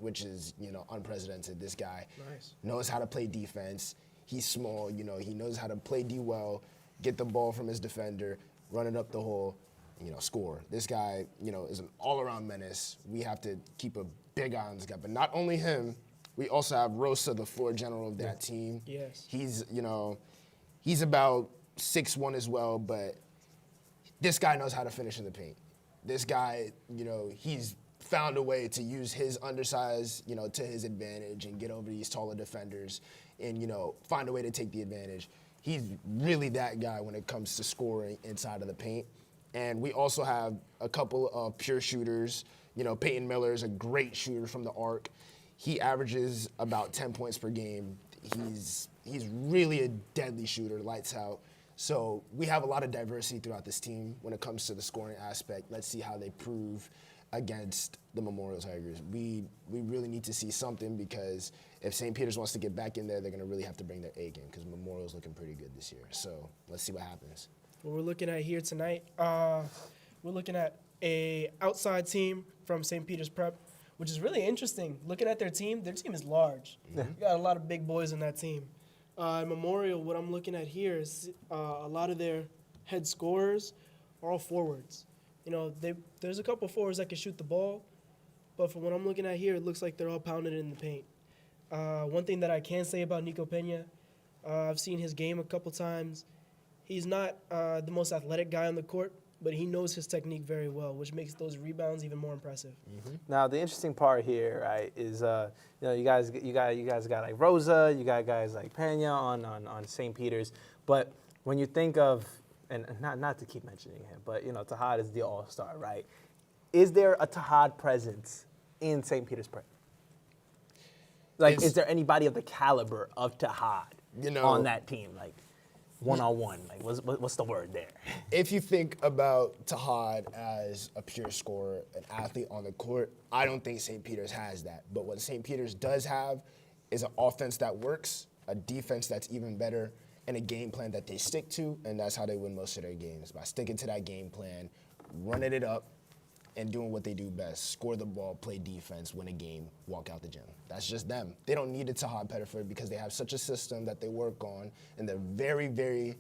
which is, unprecedented. This guy knows how to play defense. He's small, he knows how to play D well, get the ball from his defender, run it up the hole, score. This guy, is an all-around menace. We have to keep a big eye on this guy. But not only him, we also have Rosa, the floor general of that team. Yes. He's about 6'1" as well, but this guy knows how to finish in the paint. This guy, he's found a way to use his undersize, to his advantage and get over these taller defenders and, find a way to take the advantage. He's really that guy when it comes to scoring inside of the paint. And we also have a couple of pure shooters. Peyton Miller is a great shooter from the arc. He averages about 10 points per game. He's really a deadly shooter, lights out. So we have a lot of diversity throughout this team when it comes to the scoring aspect. Let's see how they prove against the Memorial Tigers. We really need to see something because if St. Peter's wants to get back in there, they're going to really have to bring their A game because Memorial's looking pretty good this year. So let's see what happens. What we're looking at here tonight, we're looking at a outside team from St. Peter's Prep, which is really interesting. Looking at their team is large. You got a lot of big boys in that team. Memorial, what I'm looking at here is a lot of their head scorers are all forwards. There's a couple forwards that can shoot the ball, but from what I'm looking at here, it looks like they're all pounded in the paint. One thing that I can say about Nico Pena, I've seen his game a couple times. He's not the most athletic guy on the court, but he knows his technique very well, which makes those rebounds even more impressive. Mm-hmm. Now, the interesting part here, right, is you guys got like Rosa, you got guys like Pena on St. Peter's, but when you think of, and not to keep mentioning him, but Tahad is the all-star, right? Is there a Tahad presence in St. Peter's Prep? Like, is there anybody of the caliber of Tahad on that team? Like, one-on-one, like what's the word there? If you think about Tahad as a pure scorer, an athlete on the court, I don't think St. Peter's has that. But what St. Peter's does have is an offense that works, a defense that's even better, and a game plan that they stick to, and that's how they win most of their games, by sticking to that game plan, running it up, and doing what they do best, score the ball, play defense, win a game, walk out the gym. That's just them. They don't need it to Tahad Pettiford because they have such a system that they work on, and they're very, very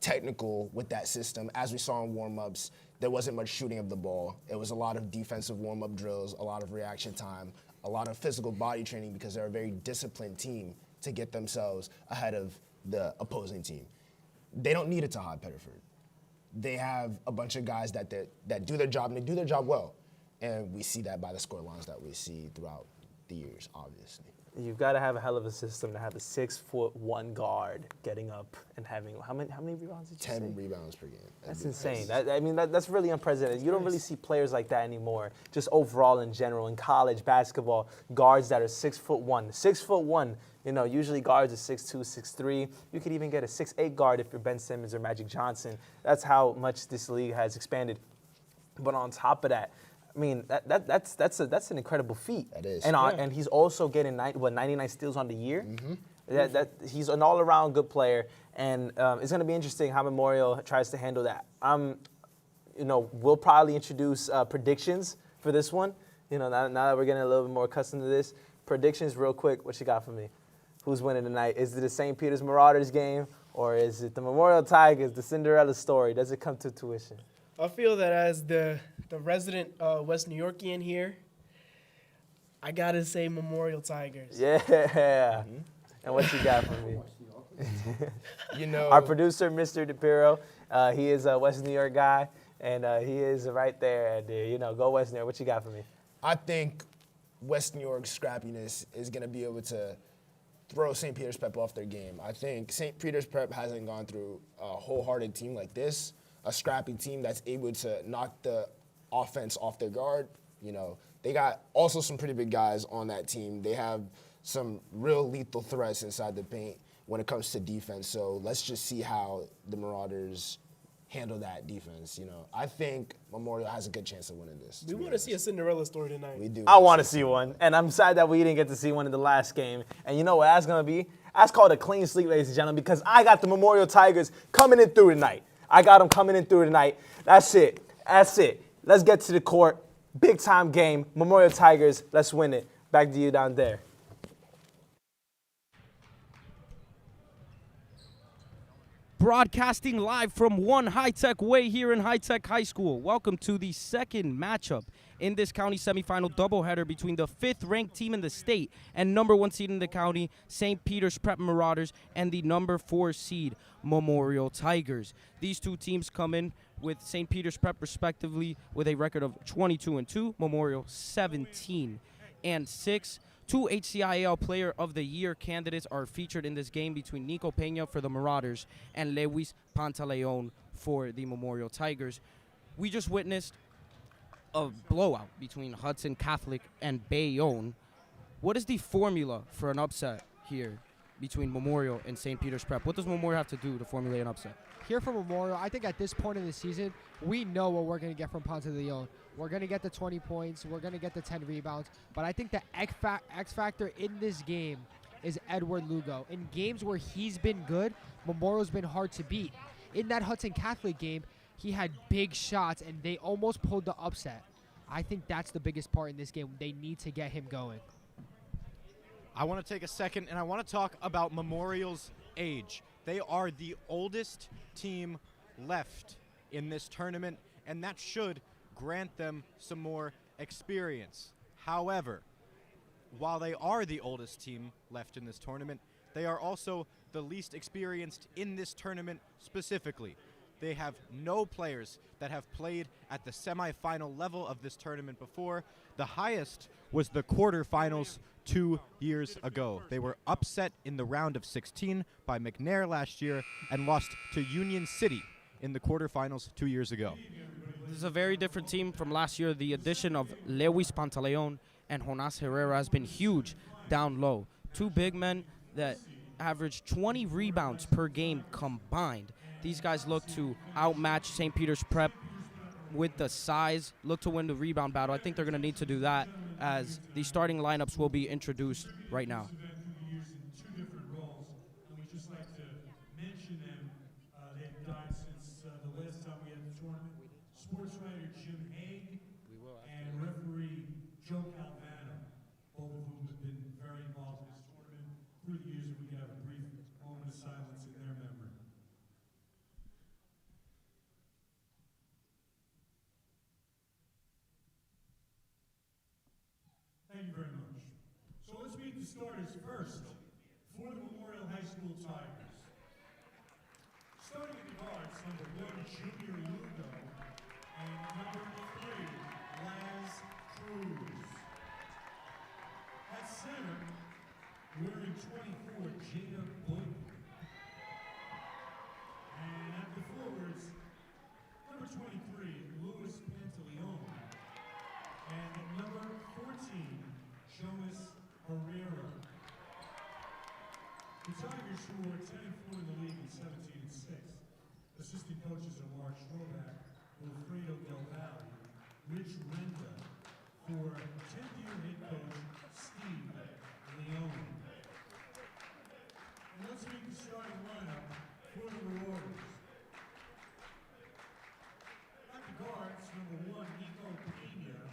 technical with that system. As we saw in warm-ups, there wasn't much shooting of the ball. It was a lot of defensive warm-up drills, a lot of reaction time, a lot of physical body training because they're a very disciplined team to get themselves ahead of the opposing team. They don't need it to Tahad Pettiford. They have a bunch of guys that do their job, and they do their job well. And we see that by the score lines that we see throughout the years, obviously. You've got to have a hell of a system to have a 6'1" guard getting up and having how many rebounds did you say? 10 rebounds per game. That's insane. That's really unprecedented. You don't really see players like that anymore. Just overall in general, in college basketball, guards that are 6'1". 6'1". Usually guards are 6'2", 6'3". You could even get a 6'8" guard if you're Ben Simmons or Magic Johnson. That's how much this league has expanded. But on top of that, that's an incredible feat. That is. And he's also getting 99 steals on the year. Mm-hmm. He's an all-around good player, and it's going to be interesting how Memorial tries to handle that. We'll probably introduce predictions for this one. Now that we're getting a little bit more accustomed to this, predictions real quick. What you got for me? Who's winning tonight? Is it the St. Peter's Marauders game, or is it the Memorial Tigers, the Cinderella story? Does it come to tuition? I feel that as the resident West New Yorkian here, I got to say Memorial Tigers. Yeah. Mm-hmm. And what you got for me? Our producer, Mr. DePiro, he is a West New York guy, and he is right there. And, go West New York. What you got for me? I think West New York's scrappiness is going to be able to throw St. Peter's Prep off their game. I think St. Peter's Prep hasn't gone through a wholehearted team like this, a scrappy team that's able to knock the offense off their guard. They got also some pretty big guys on that team. They have some real lethal threats inside the paint when it comes to defense. So let's just see how the Marauders handle that defense. I think Memorial has a good chance of winning this. We want to see a Cinderella story tonight. We do. I want to see one, and I'm sad that we didn't get to see one in the last game. And you know what that's going to be? That's called a clean sweep, ladies and gentlemen, because I got the Memorial Tigers coming in through tonight. I got them coming in through tonight. That's it. Let's get to the court. Big-time game. Memorial Tigers, let's win it. Back to you down there. Broadcasting live from One High Tech Way here in High Tech High School. Welcome to the second matchup in this county semifinal doubleheader between the 5th-ranked team in the state and number 1 seed in the county, St. Peter's Prep Marauders, and the number 4 seed, Memorial Tigers. These two teams come in with St. Peter's Prep respectively with a record of 22-2, Memorial 17-6. Two HCIAL Player of the Year candidates are featured in this game between Nico Peña for the Marauders and Lewis Pantaleon for the Memorial Tigers. We just witnessed a blowout between Hudson Catholic and Bayonne. What is the formula for an upset here between Memorial and St. Peter's Prep? What does Memorial have to do to formulate an upset? Here for Memorial, I think at this point in the season, we know what we're going to get from Pantaleon. We're going to get the 20 points. We're going to get the 10 rebounds. But I think the X factor in this game is Edward Lugo. In games where he's been good, Memorial's been hard to beat. In that Hudson Catholic game, he had big shots, and they almost pulled the upset. I think that's the biggest part in this game. They need to get him going. I want to take a second, and I want to talk about Memorial's age. They are the oldest team left in this tournament, and that should grant them some more experience. However, while they are the oldest team left in this tournament, they are also the least experienced in this tournament specifically. They have no players that have played at the semifinal level of this tournament before. The highest was the quarterfinals 2 years ago. They were upset in the round of 16 by McNair last year and lost to Union City in the quarterfinals 2 years ago. This is a very different team from last year. The addition of Lewis Pantaleon and Jonas Herrera has been huge down low. Two big men that average 20 rebounds per game combined. These guys look to outmatch St. Peter's Prep with the size, look to win the rebound battle. I think they're going to need to do that as the starting lineups will be introduced right now. Two different roles, and we just like to mention them. They've died since the last time we had the tournament. Sports writer Jim Haig and referee Joe Calvano, both of whom have been very involved in this tournament through the years. If we could have a brief moment of silence in their memory. Thank you very much. So let's meet the starters first for the Memorial High School Tigers. Starting at the guards, number 1, Junior Lugo, and number 3, Laz Cruz. At center, wearing 24, Jada Boyd. And at the forwards, number 23, Louis Pantaleon. And at number 14, Jonas Herrera. The Tigers, who are 10-4 in the league and 17-6. Assistant coaches are Mark Stroback, Wilfredo Del Valle, Rich Renda, for 10th-year head coach Steve Leone. And let's meet the starting lineup for the Marauders. At the guards, number 1, Nico Peña,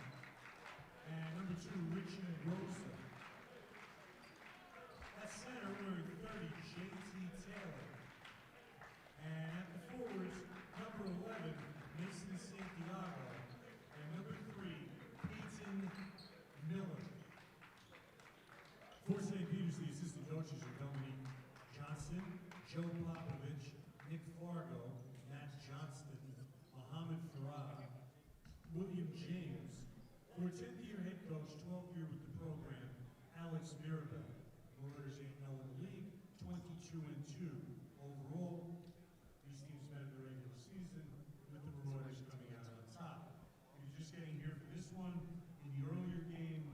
and number 2, Richard Rosa. At center, wearing 30, J.T. Taylor. And at the forwards, number 11, Mason Santiago. And number 3, Peyton Miller. For St. Peter's, the assistant coaches are Dominique Johnson, Joe Popovich, Nick Fargo, Matt Johnston, Mohammed Farah, William James. For 10th-year head coach, 12th year with the program, Alex Mirabel. Marauders 8-0 in the league, 22-2 overall. These teams met in the regular season, with the Marauders coming out on top. If you're just getting here for this one, in the earlier game,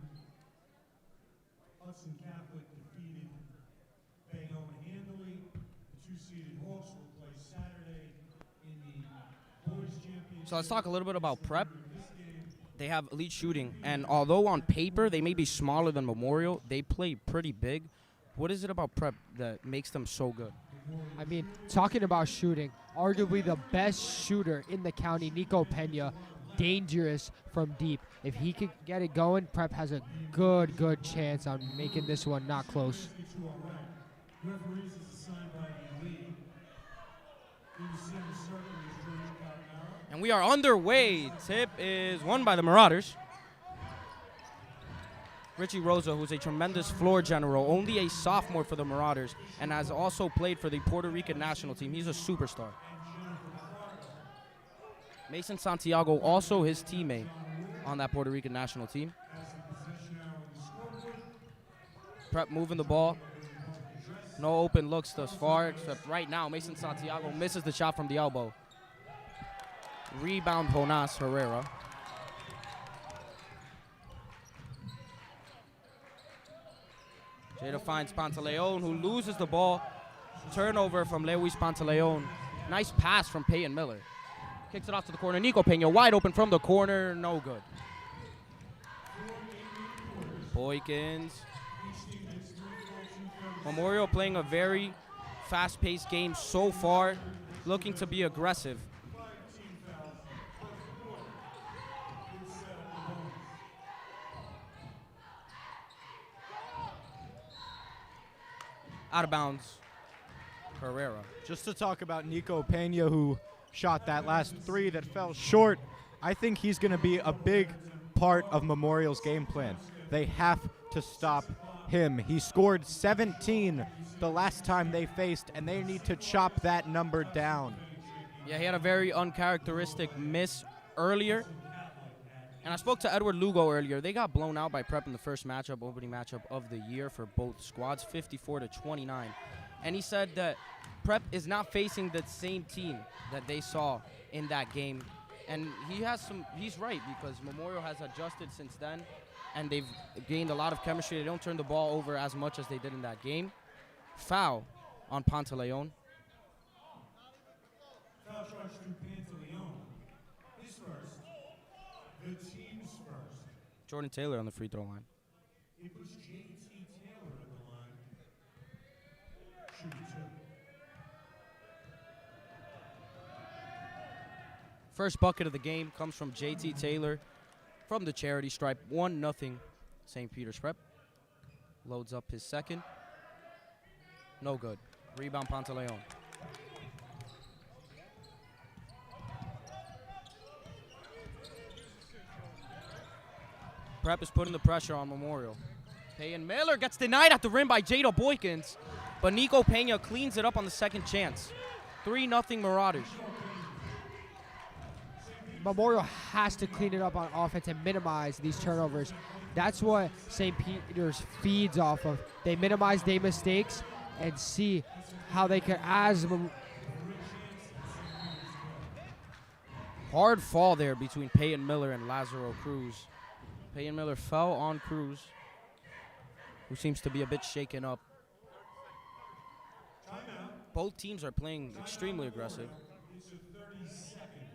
Hudson Catholic defeated Bayonne handily. The 2-seeded Hawks will play Saturday in the boys' championship. So let's talk a little bit about Prep. They have elite shooting, and although on paper they may be smaller than Memorial, they play pretty big. What is it about Prep that makes them so good? I mean, talking about shooting, arguably the best shooter in the county, Nico Peña, dangerous from deep. If he could get it going, Prep has a good chance on making this one not close. To our right, referees is assigned by the league. In the center circle is Jordan Carbonaro. And we are underway. Tip is won by the Marauders. Richie Rosa, who's a tremendous floor general, only a sophomore for the Marauders, and has also played for the Puerto Rican national team. He's a superstar. Mason Santiago, also his teammate on that Puerto Rican national team. Prep moving the ball. No open looks thus far, except right now, Mason Santiago misses the shot from the elbow. Rebound, Jonas Herrera. Jada finds Pantaleon, who loses the ball. Turnover from Lewis Pantaleon. Nice pass from Peyton Miller. Kicks it off to the corner. Nico Pena wide open from the corner. No good. Boykins. Memorial playing a very fast-paced game so far, looking to be aggressive. Out of bounds, Herrera. Just to talk about Nico Pena, who shot that last three that fell short, I think he's going to be a big part of Memorial's game plan. They have to stop him. He scored 17 the last time they faced, and they need to chop that number down. Yeah, he had a very uncharacteristic miss earlier. And I spoke to Edward Lugo earlier. They got blown out by Prep in the first matchup, opening matchup of the year for both squads, 54-29. And he said that Prep is not facing the same team that they saw in that game. And he's right, because Memorial has adjusted since then, and they've gained a lot of chemistry. They don't turn the ball over as much as they did in that game. Foul on Pantaleon. Foul charge to Pantaleon. His first. The team's first. Jordan Taylor on the free throw line. It was J.T. Taylor at the line. Shooting two. First bucket of the game comes from J.T. Taylor from the charity stripe. 1-0 St. Peter's Prep. Loads up his second. No good. Rebound Pantaleon. Prep is putting the pressure on Memorial. Peyton Miller gets denied at the rim by Jada Boykins, but Nico Pena cleans it up on the second chance. 3-0 Marauders. Memorial has to clean it up on offense and minimize these turnovers. That's what St. Peter's feeds off of. They minimize their mistakes and see how they can, Hard fall there between Peyton Miller and Lazaro Cruz. Peyton Miller fell on Cruz, who seems to be a bit shaken up. Both teams are playing extremely aggressive. It's a 30-second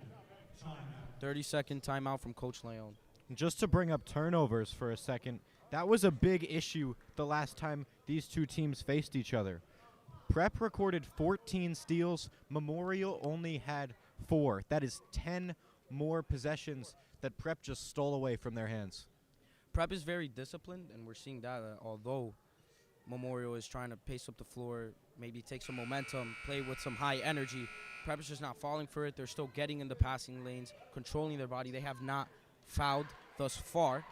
timeout. 30-second timeout from Coach Leon. Just to bring up turnovers for a second, that was a big issue the last time these two teams faced each other. Prep recorded 14 steals. Memorial only had 4. That is 10 more possessions that Prep just stole away from their hands. Prep is very disciplined, and we're seeing that although Memorial is trying to pace up the floor, maybe take some momentum, play with some high energy. Prep is just not falling for it. They're still getting in the passing lanes, controlling their body. They have not fouled thus far,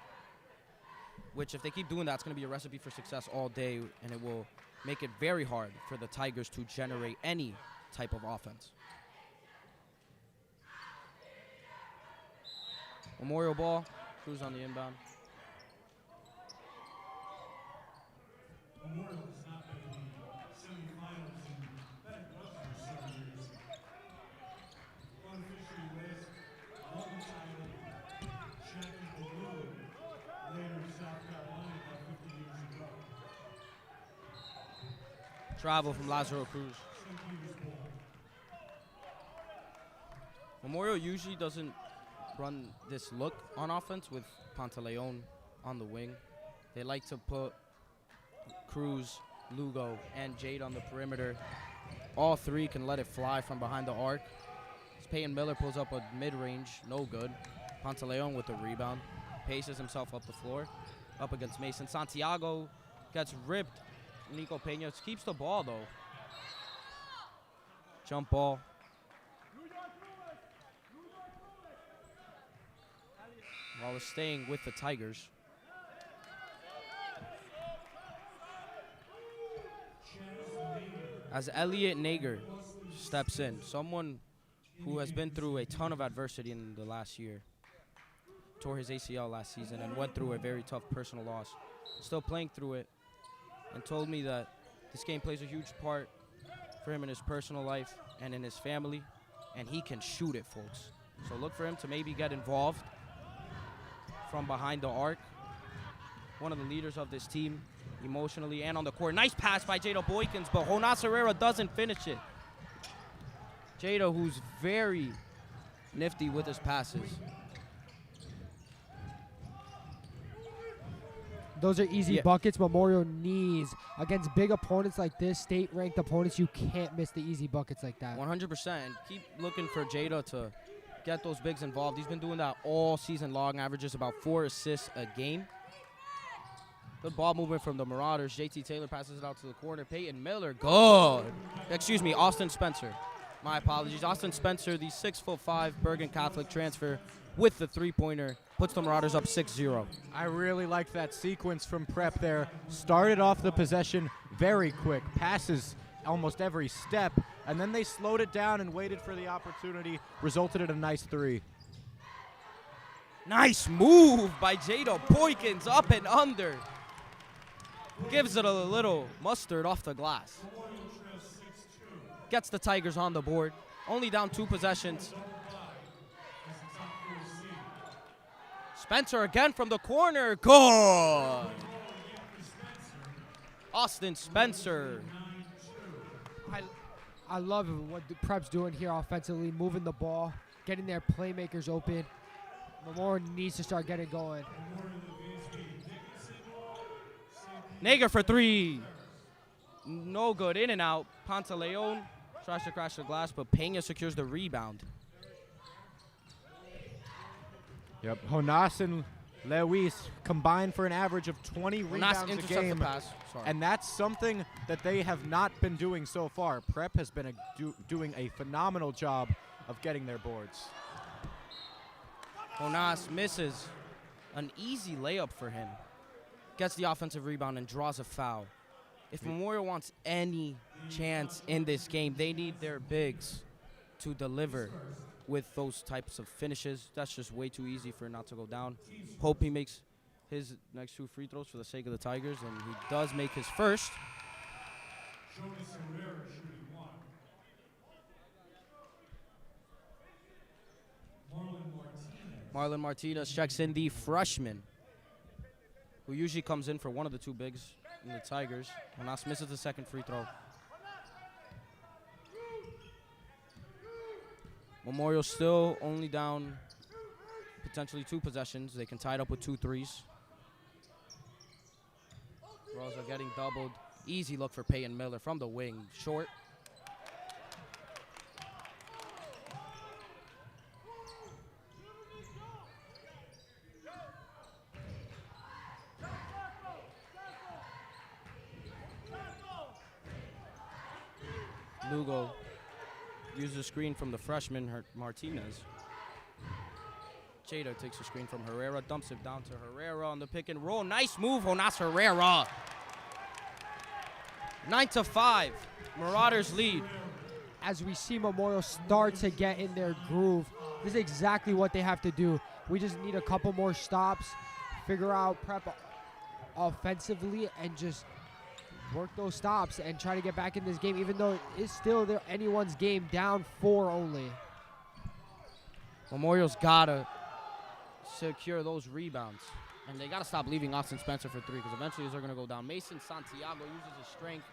which if they keep doing that, it's going to be a recipe for success all day, and it will make it very hard for the Tigers to generate any type of offense. Memorial ball, Cruz on the inbound. Memorial has not been in the semifinals in that much for 7 years. Unofficially last long title, Jackie Blue, later in South Carolina about 50 years ago. Travel from Lazaro Cruz. St. Peter's ball. Memorial usually doesn't run this look on offense with Pantaleon on the wing. They like to put Cruz, Lugo, and Jade on the perimeter. All three can let it fly from behind the arc. Peyton Miller pulls up a mid-range, no good. Pantaleon with the rebound. Paces himself up the floor. Up against Mason. Santiago gets ripped. Nico Pena keeps the ball, though. Jump ball. While it's staying with the Tigers. As Elliot Nager steps in, someone who has been through a ton of adversity in the last year. Tore his ACL last season and went through a very tough personal loss. Still playing through it, and told me that this game plays a huge part for him in his personal life and in his family, and he can shoot it, folks. So look for him to maybe get involved from behind the arc. One of the leaders of this team, emotionally and on the court. Nice pass by Jada Boykins, but Jonas Herrera doesn't finish it. Jada, who's very nifty with his passes. Those are easy buckets Memorial needs. Against big opponents like this, state-ranked opponents, you can't miss the easy buckets like that. 100%. And keep looking for Jada to get those bigs involved. He's been doing that all season long, averages about 4 assists a game. Good ball movement from the Marauders. JT Taylor passes it out to the corner. Peyton Miller, good. Excuse me, Austin Spencer. My apologies. Austin Spencer, the 6'5" Bergen Catholic transfer with the three-pointer, puts the Marauders up 6-0. I really liked that sequence from Prep there. Started off the possession very quick, passes almost every step, and then they slowed it down and waited for the opportunity, resulted in a nice three. Nice move by Jada Boykins, up and under. Gives it a little mustard off the glass. Gets the Tigers on the board. Only down 2 possessions. Spencer again from the corner. Good. Austin Spencer. I love what the Prep's doing here offensively, moving the ball, getting their playmakers open. Memorial needs to start getting going. Nager for 3. No good. In and out. Pantaleon tries to crash the glass, but Pena secures the rebound. Yep, Jonas and Lewis combined for an average of 20 rebounds a game. The pass. Sorry. And that's something that they have not been doing so far. Prep has been doing a phenomenal job of getting their boards. Jonas misses an easy layup for him. Gets the offensive rebound and draws a foul. If Memorial wants any chance in this game, they need their bigs to deliver with those types of finishes. That's just way too easy for it not to go down. Hope he makes his next 2 free throws for the sake of the Tigers, and he does make his first. Marlon Martinez checks in, the freshman, who usually comes in for one of the 2 bigs in the Tigers. Jonas misses the second free throw. Memorial still only down potentially 2 possessions. They can tie it up with 2 threes. Rosa getting doubled. Easy look for Peyton Miller from the wing. Short. Lugo uses a screen from the freshman, Martinez. Jada takes a screen from Herrera, dumps it down to Herrera on the pick and roll. Nice move, Jonas Herrera. 9-5, Marauders lead. As we see Memorial start to get in their groove, this is exactly what they have to do. We just need a couple more stops, figure out Prep offensively, and just work those stops and try to get back in this game, even though it's still anyone's game, down 4 only. Memorial's gotta secure those rebounds. And they gotta stop leaving Austin Spencer for 3, because eventually they're gonna go down. Mason Santiago uses his strength,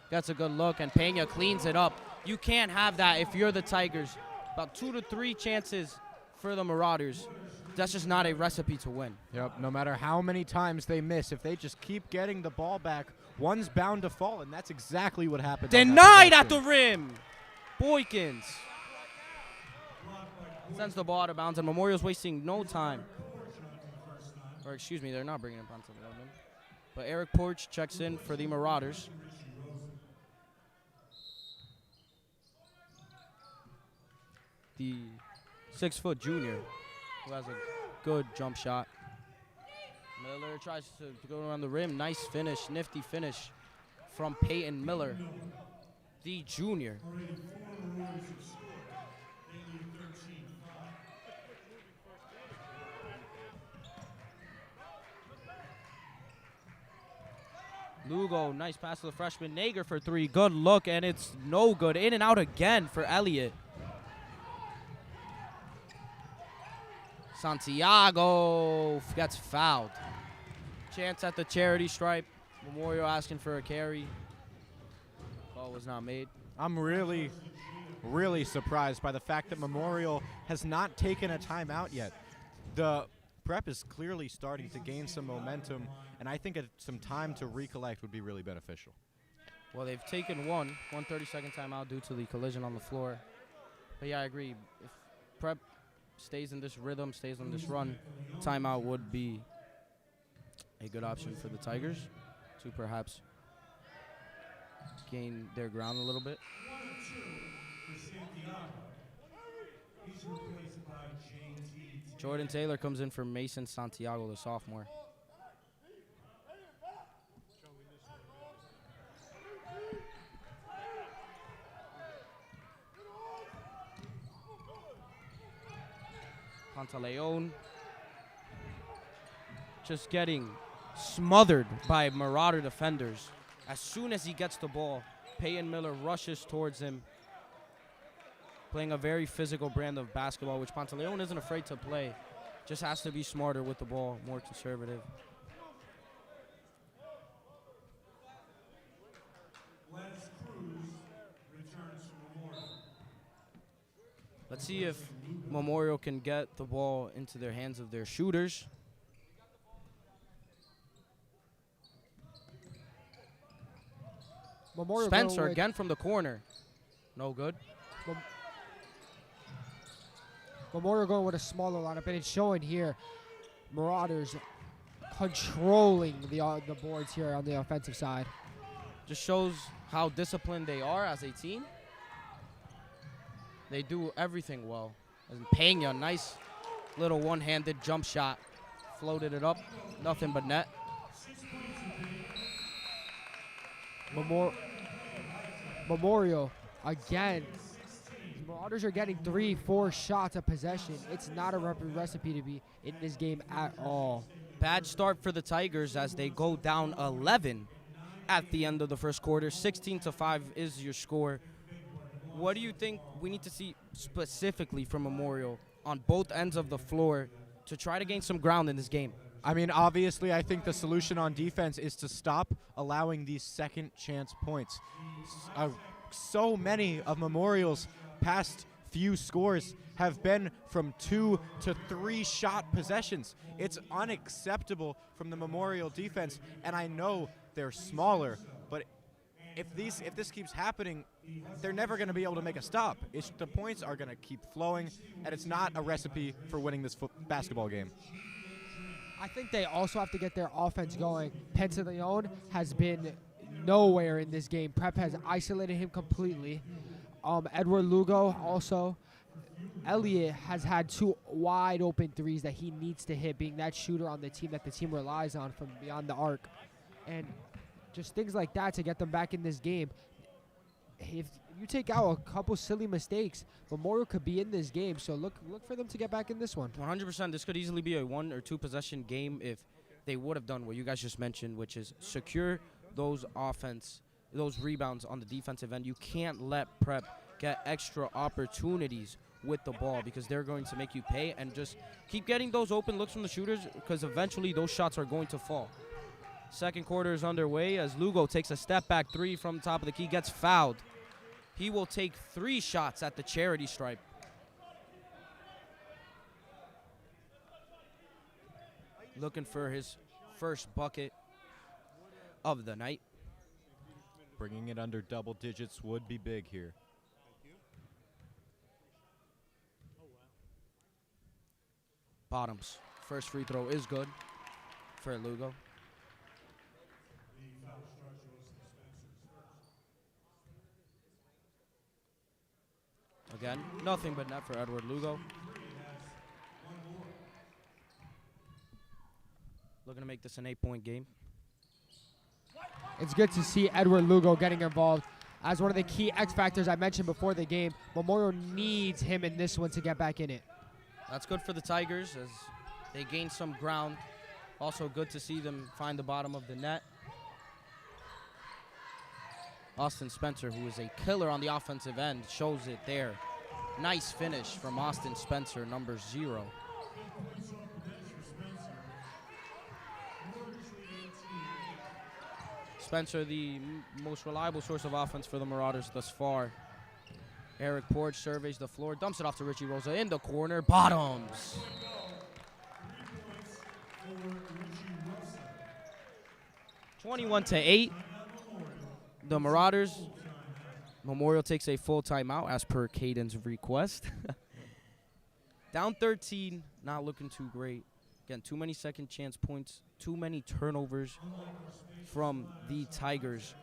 gets a good look, and Pena cleans it up. You can't have that if you're the Tigers. About 2 to 3 chances for the Marauders. That's just not a recipe to win. Yep, no matter how many times they miss, if they just keep getting the ball back, one's bound to fall, and that's exactly what happened. Denied at the rim. Boykins. Sends the ball out of bounds, and Memorial's wasting no time. Or excuse me, they're not bringing it onto the line. But Eric Porch checks in for the Marauders. The 6-foot junior who has a good jump shot. Miller tries to go around the rim. Nice finish, nifty finish from Peyton Miller, the junior. Lugo, nice pass to the freshman. Nager for three. Good look, and it's no good. In and out again for Elliott. Santiago gets fouled. Chance at the charity stripe. Memorial asking for a carry. Ball was not made. I'm really surprised by the fact that Memorial has not taken a timeout yet. The prep is clearly starting to gain some momentum, and I think some time to recollect would be really beneficial. Well, they've taken one 30-second timeout due to the collision on the floor. But yeah, I agree. If prep stays in this rhythm, stays on this run, timeout would be a good option for the Tigers to perhaps gain their ground a little bit. Jordan Taylor comes in for Mason Santiago, the sophomore. Pantaleon just getting smothered by Marauder defenders. As soon as he gets the ball, Peyton Miller rushes towards him, playing a very physical brand of basketball, which Pantaleon isn't afraid to play. Just has to be smarter with the ball, more conservative. Let's see if Memorial can get the ball into their hands of their shooters. Memorial Spencer again from the corner. No good. Memorial going with a smaller lineup, and it's showing here. Marauders controlling the boards here on the offensive side. Just shows how disciplined they are as a team. They do everything well. And Pena, nice little one-handed jump shot. Floated it up, nothing but net. Memorial, again, Marauders are getting 3-4 shots a possession. It's not a recipe to be in this game at all. Bad start for the Tigers as they go down 11 at the end of the first quarter. 16-5 is your score. What do you think we need to see specifically from Memorial on both ends of the floor to try to gain some ground in this game? I mean, obviously, I think the solution on defense is to stop allowing these second chance points. So many of Memorial's past few scores have been from 2 to 3 shot possessions. It's unacceptable from the Memorial defense, and I know they're smaller, but if this keeps happening, they're never going to be able to make a stop. The points are going to keep flowing, and it's not a recipe for winning this basketball game. I think they also have to get their offense going. Pantaleon has been nowhere in this game. Prep has isolated him completely. Edward Lugo also. Elliott has had 2 wide open threes that he needs to hit, being that shooter on the team that the team relies on from beyond the arc. And just things like that to get them back in this game. If you take out a couple silly mistakes, Memorial could be in this game. So look for them to get back in this one. 100%. This could easily be a 1 or 2 possession game if they would have done what you guys just mentioned, which is secure those rebounds on the defensive end. You can't let Prep get extra opportunities with the ball because they're going to make you pay, and just keep getting those open looks from the shooters because eventually those shots are going to fall. Second quarter is underway as Lugo takes a step back 3 from the top of the key, gets fouled. He will take 3 shots at the charity stripe. Looking for his first bucket of the night. Bringing it under double digits would be big here. Bottoms. First free throw is good for Lugo. Again, nothing but net for Edward Lugo. Looking to make this an 8-point game. It's good to see Edward Lugo getting involved. As one of the key X factors I mentioned before the game, Memorial needs him in this one to get back in it. That's good for the Tigers as they gain some ground. Also good to see them find the bottom of the net. Austin Spencer, who is a killer on the offensive end, shows it there. Nice finish from Austin Spencer, number 0. Spencer, the most reliable source of offense for the Marauders thus far. Eric Porch surveys the floor, dumps it off to Richie Rosa in the corner, bottoms. 21-8. The Marauders. Memorial takes a full timeout as per Caden's request. Down 13, not looking too great. Again, too many second chance points, too many turnovers from the Tigers.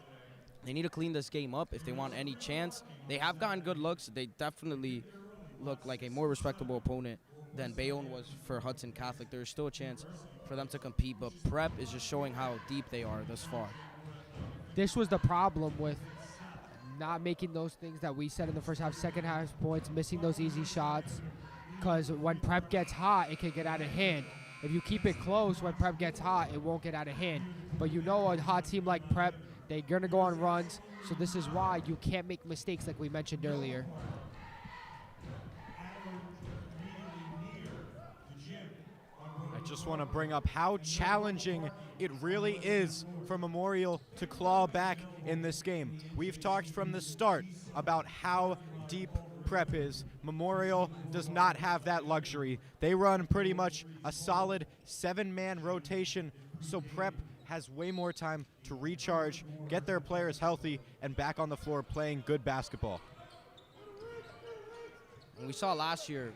They need to clean this game up if they want any chance. They have gotten good looks. They definitely look like a more respectable opponent than Bayonne was for Hudson Catholic. There's still a chance for them to compete, but Prep is just showing how deep they are thus far. This was the problem with not making those things that we said in the first half, second half points, missing those easy shots. Because when Prep gets hot, it can get out of hand. If you keep it close, when Prep gets hot, it won't get out of hand. But you know a hot team like Prep, they're going to go on runs. So this is why you can't make mistakes like we mentioned earlier. I just want to bring up how challenging it really is for Memorial to claw back in this game. We've talked from the start about how deep Prep is. Memorial does not have that luxury. They run pretty much a solid 7-man rotation, so Prep has way more time to recharge, get their players healthy, and back on the floor playing good basketball. And we saw last year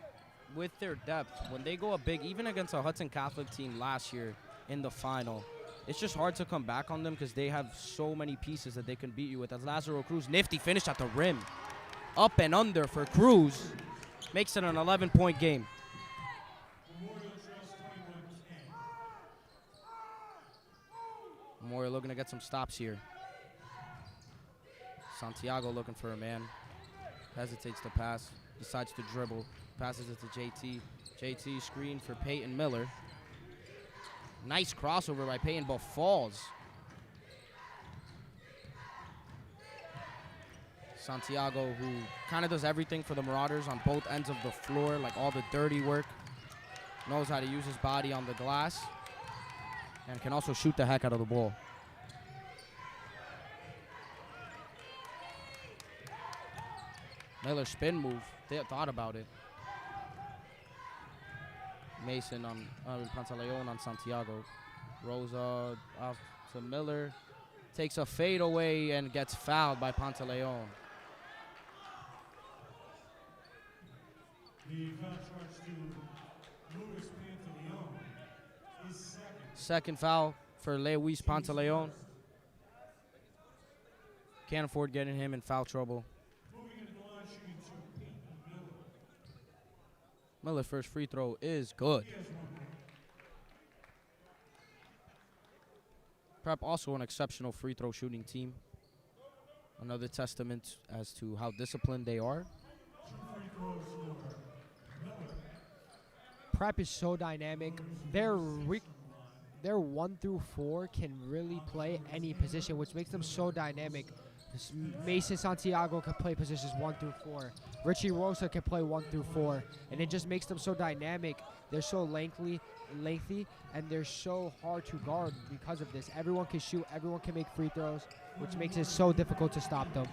with their depth, when they go up big, even against a Hudson Catholic team last year in the final, it's just hard to come back on them because they have so many pieces that they can beat you with. As Lazaro Cruz, nifty finish at the rim. Up and under for Cruz. Makes it an 11-point game. Memorial looking to get some stops here. Santiago looking for a man. Hesitates to pass. Decides to dribble. Passes it to JT. JT screen for Peyton Miller. Nice crossover by Peyton, but falls. Santiago, who kind of does everything for the Marauders on both ends of the floor, like all the dirty work. Knows how to use his body on the glass. And can also shoot the heck out of the ball. Miller spin move. They thought about it. Mason on Pantaleon on Santiago. Rosa off to Miller. Takes a fade away and gets fouled by Pantaleon. The foul charge to Luis Pantaleon is second. Second foul for Luis Pantaleon. Can't afford getting him in foul trouble. Moving into the line, shooting 2, Peyton Miller. Miller's first free throw is good. He has 1 point. Prep also an exceptional free throw shooting team. Another testament as to how disciplined they are. 2 free throws for Miller. Prep is so dynamic. Their 1 through 4 can really play any position, which makes them so dynamic. Mason Santiago can play positions 1 through 4. Richie Rosa can play 1 through 4, and it just makes them so dynamic. They're so lengthy, and they're so hard to guard because of this. Everyone can shoot, everyone can make free throws, which makes it so difficult to stop them.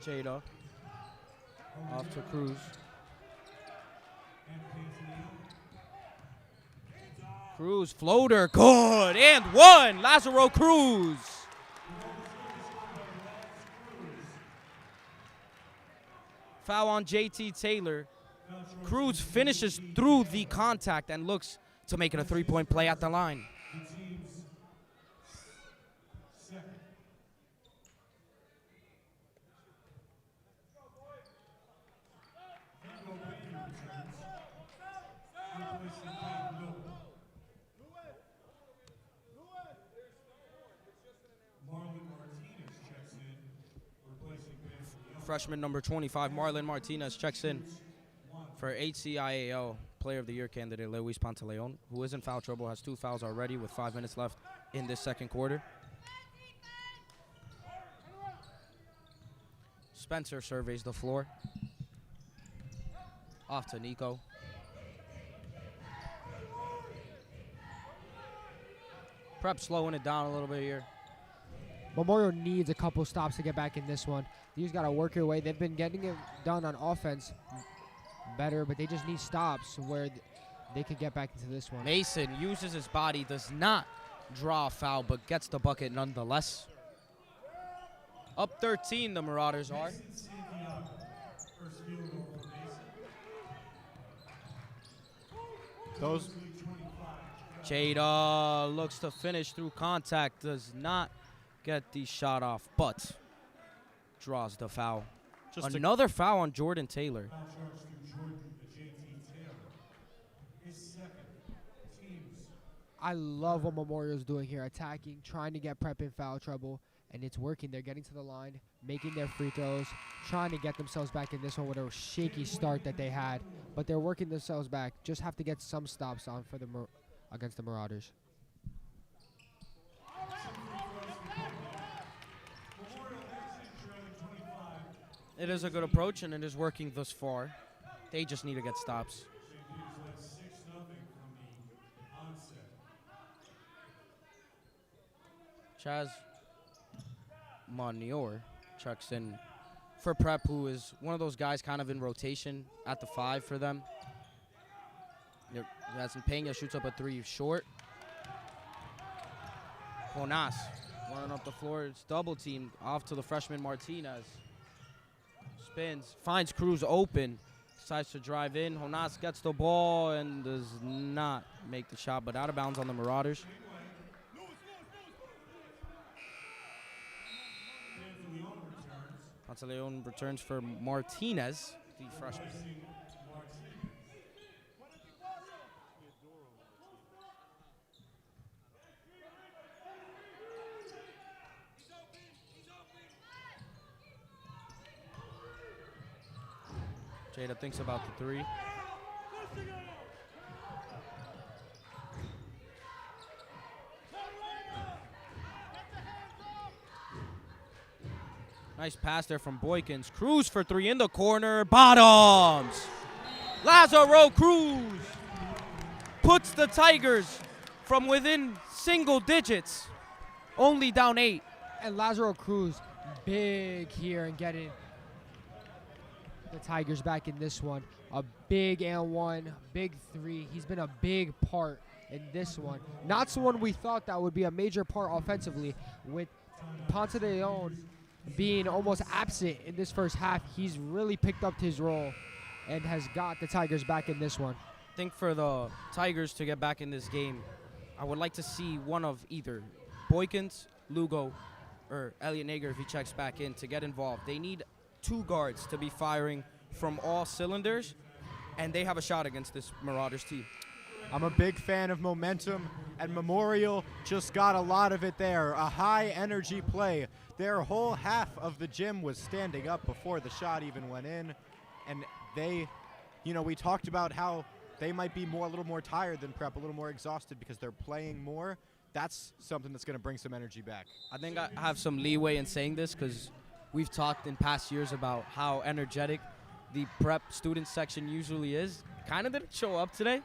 Jada off to Cruz. Cruz floater, good, and 1. Lazaro Cruz. Foul on JT Taylor. Cruz finishes through the contact and looks to make it a three-point play at the line. The team's second. Hugo Baker returns. Replacing Peyton Miller. Marlon Martinez checks in, replacing Ben Leon. Freshman number 25, Marlon Martinez, checks in for HCIAO Player of the Year candidate Luis Pantaleon, who is in foul trouble, has 2 fouls already with 5 minutes left in this second quarter. Spencer surveys the floor. Off to Nico. Prep slowing it down a little bit here. Memorial needs a couple stops to get back in this one. You just got to work your way. They've been getting it done on offense better, but they just need stops where they could get back into this one. Mason uses his body, does not draw a foul, but gets the bucket nonetheless. Up 13, the Marauders are. Mason Santiago, first field goal for Mason. Those 25. Jada looks to finish through contact, does not get the shot off, but draws the foul. just Another foul on Jordan Taylor. Foul charge to Jordan JT Taylor. His second. Teams. I love what Memorial's doing here, attacking, trying to get Prep in foul trouble, and it's working. They're getting to the line, making their free throws, trying to get themselves back in this one with a shaky start that they had, but they're working themselves back. Just have to get some stops on for the against the Marauders. It is a good approach, and it is working thus far. They just need to get stops. St. Peter's led 6-0 from the onset. Chaz Monior checks in for Prep, who is one of those guys kind of in rotation at the 5 for them. Hudson Pena shoots up a 3 short. Jonas running up the floor. It's double teamed off to the freshman Martinez. Spins, finds Cruz open, decides to drive in. Jonas gets the ball and does not make the shot, but out of bounds on the Marauders. Pantaleon returns for Martinez, the freshman. Jada thinks about the 3. Nice pass there from Boykins. Cruz for 3 in the corner. Bottoms. Lazaro Cruz puts the Tigers from within single digits, only down 8. And Lazaro Cruz, big here and getting the Tigers back in this one. A big and 1, big 3. He's been a big part in this one. Not someone we thought that would be a major part offensively. With Ponce de Leon being almost absent in this first half, he's really picked up his role and has got the Tigers back in this one. I think for the Tigers to get back in this game, I would like to see one of either Boykins, Lugo, or Elliot Nager if he checks back in to get involved. They need 2 guards to be firing from all cylinders, and they have a shot against this Marauders team. I'm a big fan of momentum, and Memorial just got a lot of it there. A high energy play. Their whole half of the gym was standing up before the shot even went in, and they, we talked about how they might be a little more tired than Prep, a little more exhausted because they're playing more. That's something that's going to bring some energy back. I think I have some leeway in saying this because we've talked in past years about how energetic the Prep student section usually is. Kind of didn't show up today,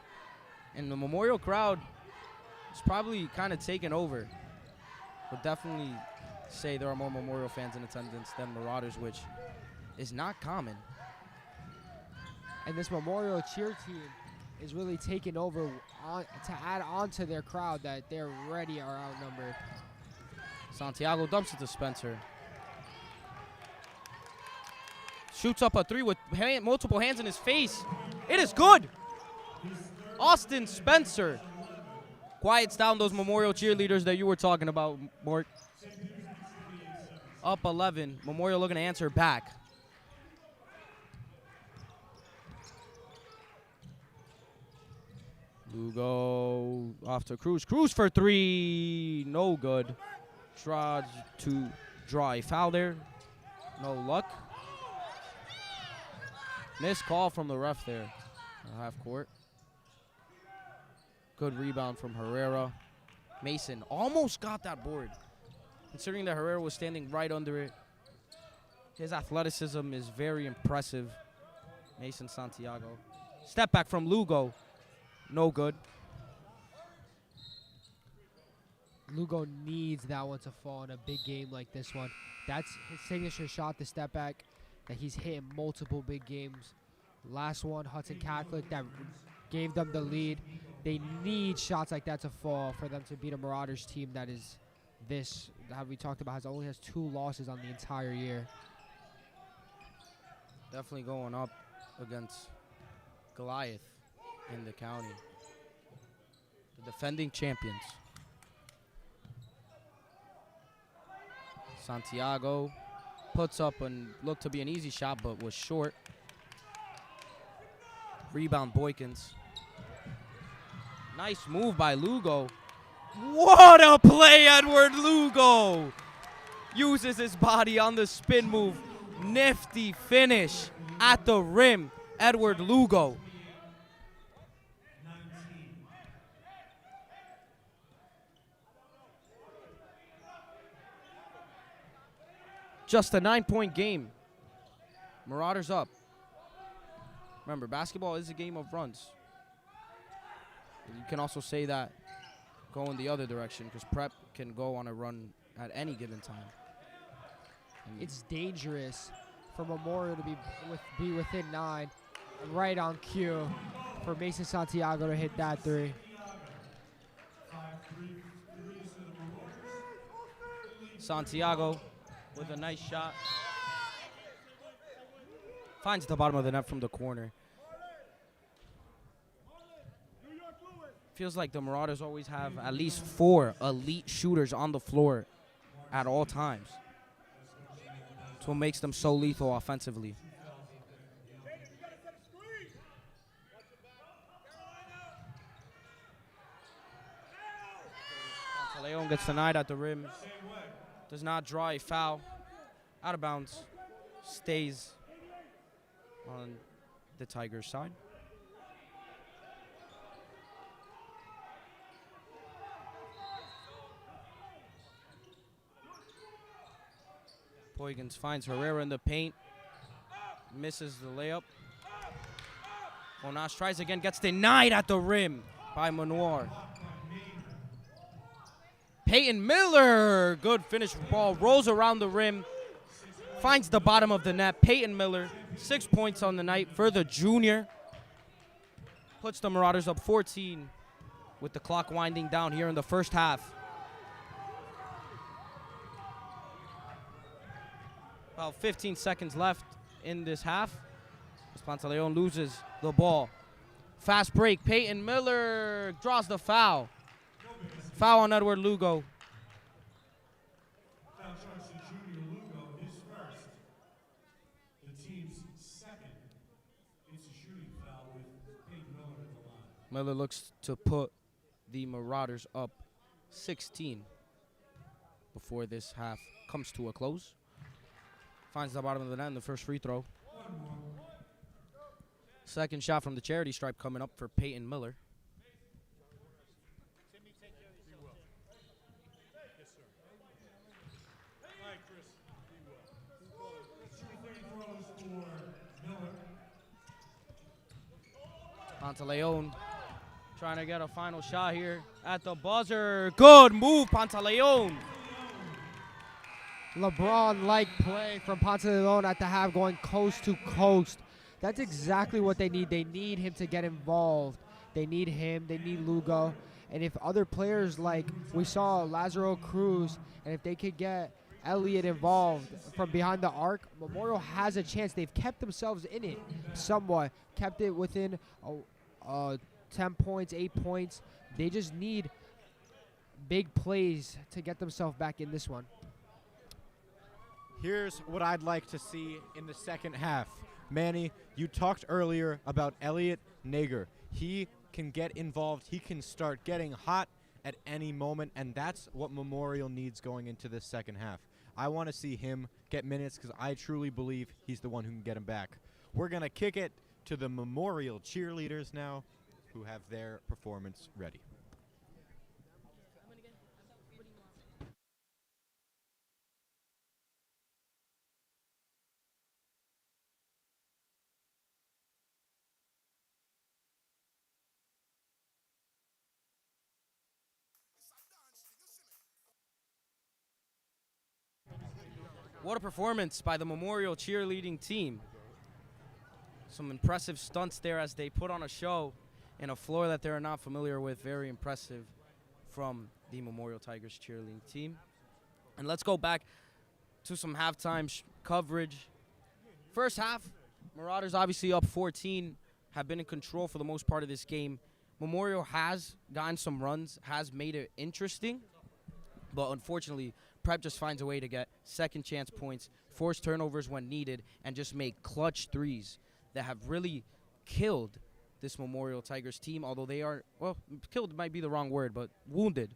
and the Memorial crowd is probably kind of taken over. But definitely say there are more Memorial fans in attendance than Marauders, which is not common. And this Memorial cheer team is really taking over to add on to their crowd that they already are outnumbered. Santiago dumps it to Spencer. Shoots up a three with multiple hands in his face. It is good. Austin Spencer quiets down those Memorial cheerleaders that you were talking about, Mort. Up 11. Memorial looking to answer back. Lugo off to Cruz. Cruz for three. No good. Tries to draw a foul there. No luck. Missed call from the ref there. Half court. Good rebound from Herrera. Mason almost got that board. Considering that Herrera was standing right under it. His athleticism is very impressive. Mason Santiago. Step back from Lugo. No good. Lugo needs that one to fall in a big game like this one. That's his signature shot, the step back, that he's hit in multiple big games. Last one, Hudson Catholic, that gave them the lead. They need shots like that to fall for them to beat a Marauders team that is that we talked about, only has 2 losses on the entire year. Definitely going up against Goliath in the county. The defending champions. Santiago puts up and looked to be an easy shot, but was short. Rebound Boykins. Nice move by Lugo. What a play, Edward Lugo! Uses his body on the spin move. Nifty finish at the rim. Edward Lugo. Just a 9-point game. Marauders up. Remember, basketball is a game of runs. You can also say that going the other direction because Prep can go on a run at any given time. It's dangerous for Memorial to be within 9, right on cue for Mason Santiago to hit that 3. Santiago with a nice shot. Finds the bottom of the net from the corner. Feels like the Marauders always have at least 4 elite shooters on the floor at all times. That's what makes them so lethal offensively. Leon gets denied at the rim. Does not draw a foul. Out of bounds. Stays on the Tigers' side. Boykins finds Herrera in the paint. Misses the layup. Monash tries again. Gets denied at the rim by Manoir. Peyton Miller. Good finish. Ball rolls around the rim. Finds the bottom of the net. Peyton Miller. 6 points on the night for the junior. Puts the Marauders up 14 with the clock winding down here in the first half. About 15 seconds left in this half. Pantaleon loses the ball. Fast break. Peyton Miller draws the foul. Foul on Edward Lugo. Foul charge to Junior Lugo, his first. The team's second. It's a shooting foul with Peyton Miller at the line. Miller looks to put the Marauders up 16 before this half comes to a close. Finds the bottom of the net in the first free throw. Second shot from the charity stripe coming up for Peyton Miller. Pantaleon trying to get a final shot here at the buzzer. Good move, Pantaleon. LeBron-like play from Ponce de Leon at the half, going coast to coast. That's exactly what they need. They need him to get involved. They need him. They need Lugo. And if other players like we saw Lazaro Cruz, and if they could get Elliott involved from behind the arc, Memorial has a chance. They've kept themselves in it somewhat, kept it within 10 points, 8 points. They just need big plays to get themselves back in this one. Here's what I'd like to see in the second half. Manny, you talked earlier about Elliott Nager. He can get involved. He can start getting hot at any moment, and that's what Memorial needs going into this second half. I want to see him get minutes because I truly believe he's the one who can get him back. We're going to kick it to the Memorial cheerleaders now who have their performance ready. What a performance by the Memorial cheerleading team. Some impressive stunts there as they put on a show in a floor that they're not familiar with. Very impressive from the Memorial Tigers cheerleading team. And let's go back to some halftime coverage. First half, Marauders obviously up 14, have been in control for the most part of this game. Memorial has gotten some runs, has made it interesting, but unfortunately, Prep just finds a way to get second chance points, force turnovers when needed, and just make clutch threes that have really killed this Memorial Tigers team, although they are, well, killed might be the wrong word, but wounded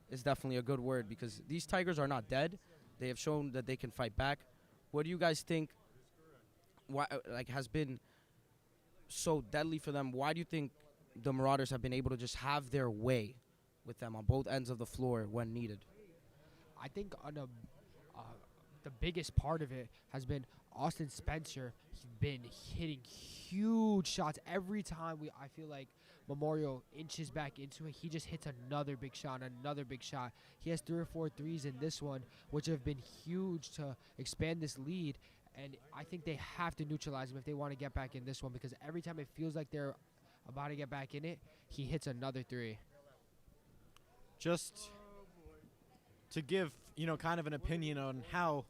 is definitely a good word because these Tigers are not dead. They have shown that they can fight back. What do you guys think has been so deadly for them? Why do you think the Marauders have been able to just have their way with them on both ends of the floor when needed? I think the biggest part of it has been Austin Spencer. He's been hitting huge shots every time I feel like Memorial inches back into it. He just hits another big shot, another big shot. He has 3 or 4 threes in this one, which have been huge to expand this lead. And I think they have to neutralize him if they want to get back in this one because every time it feels like they're about to get back in it, he hits another 3. Just to give, kind of an opinion on how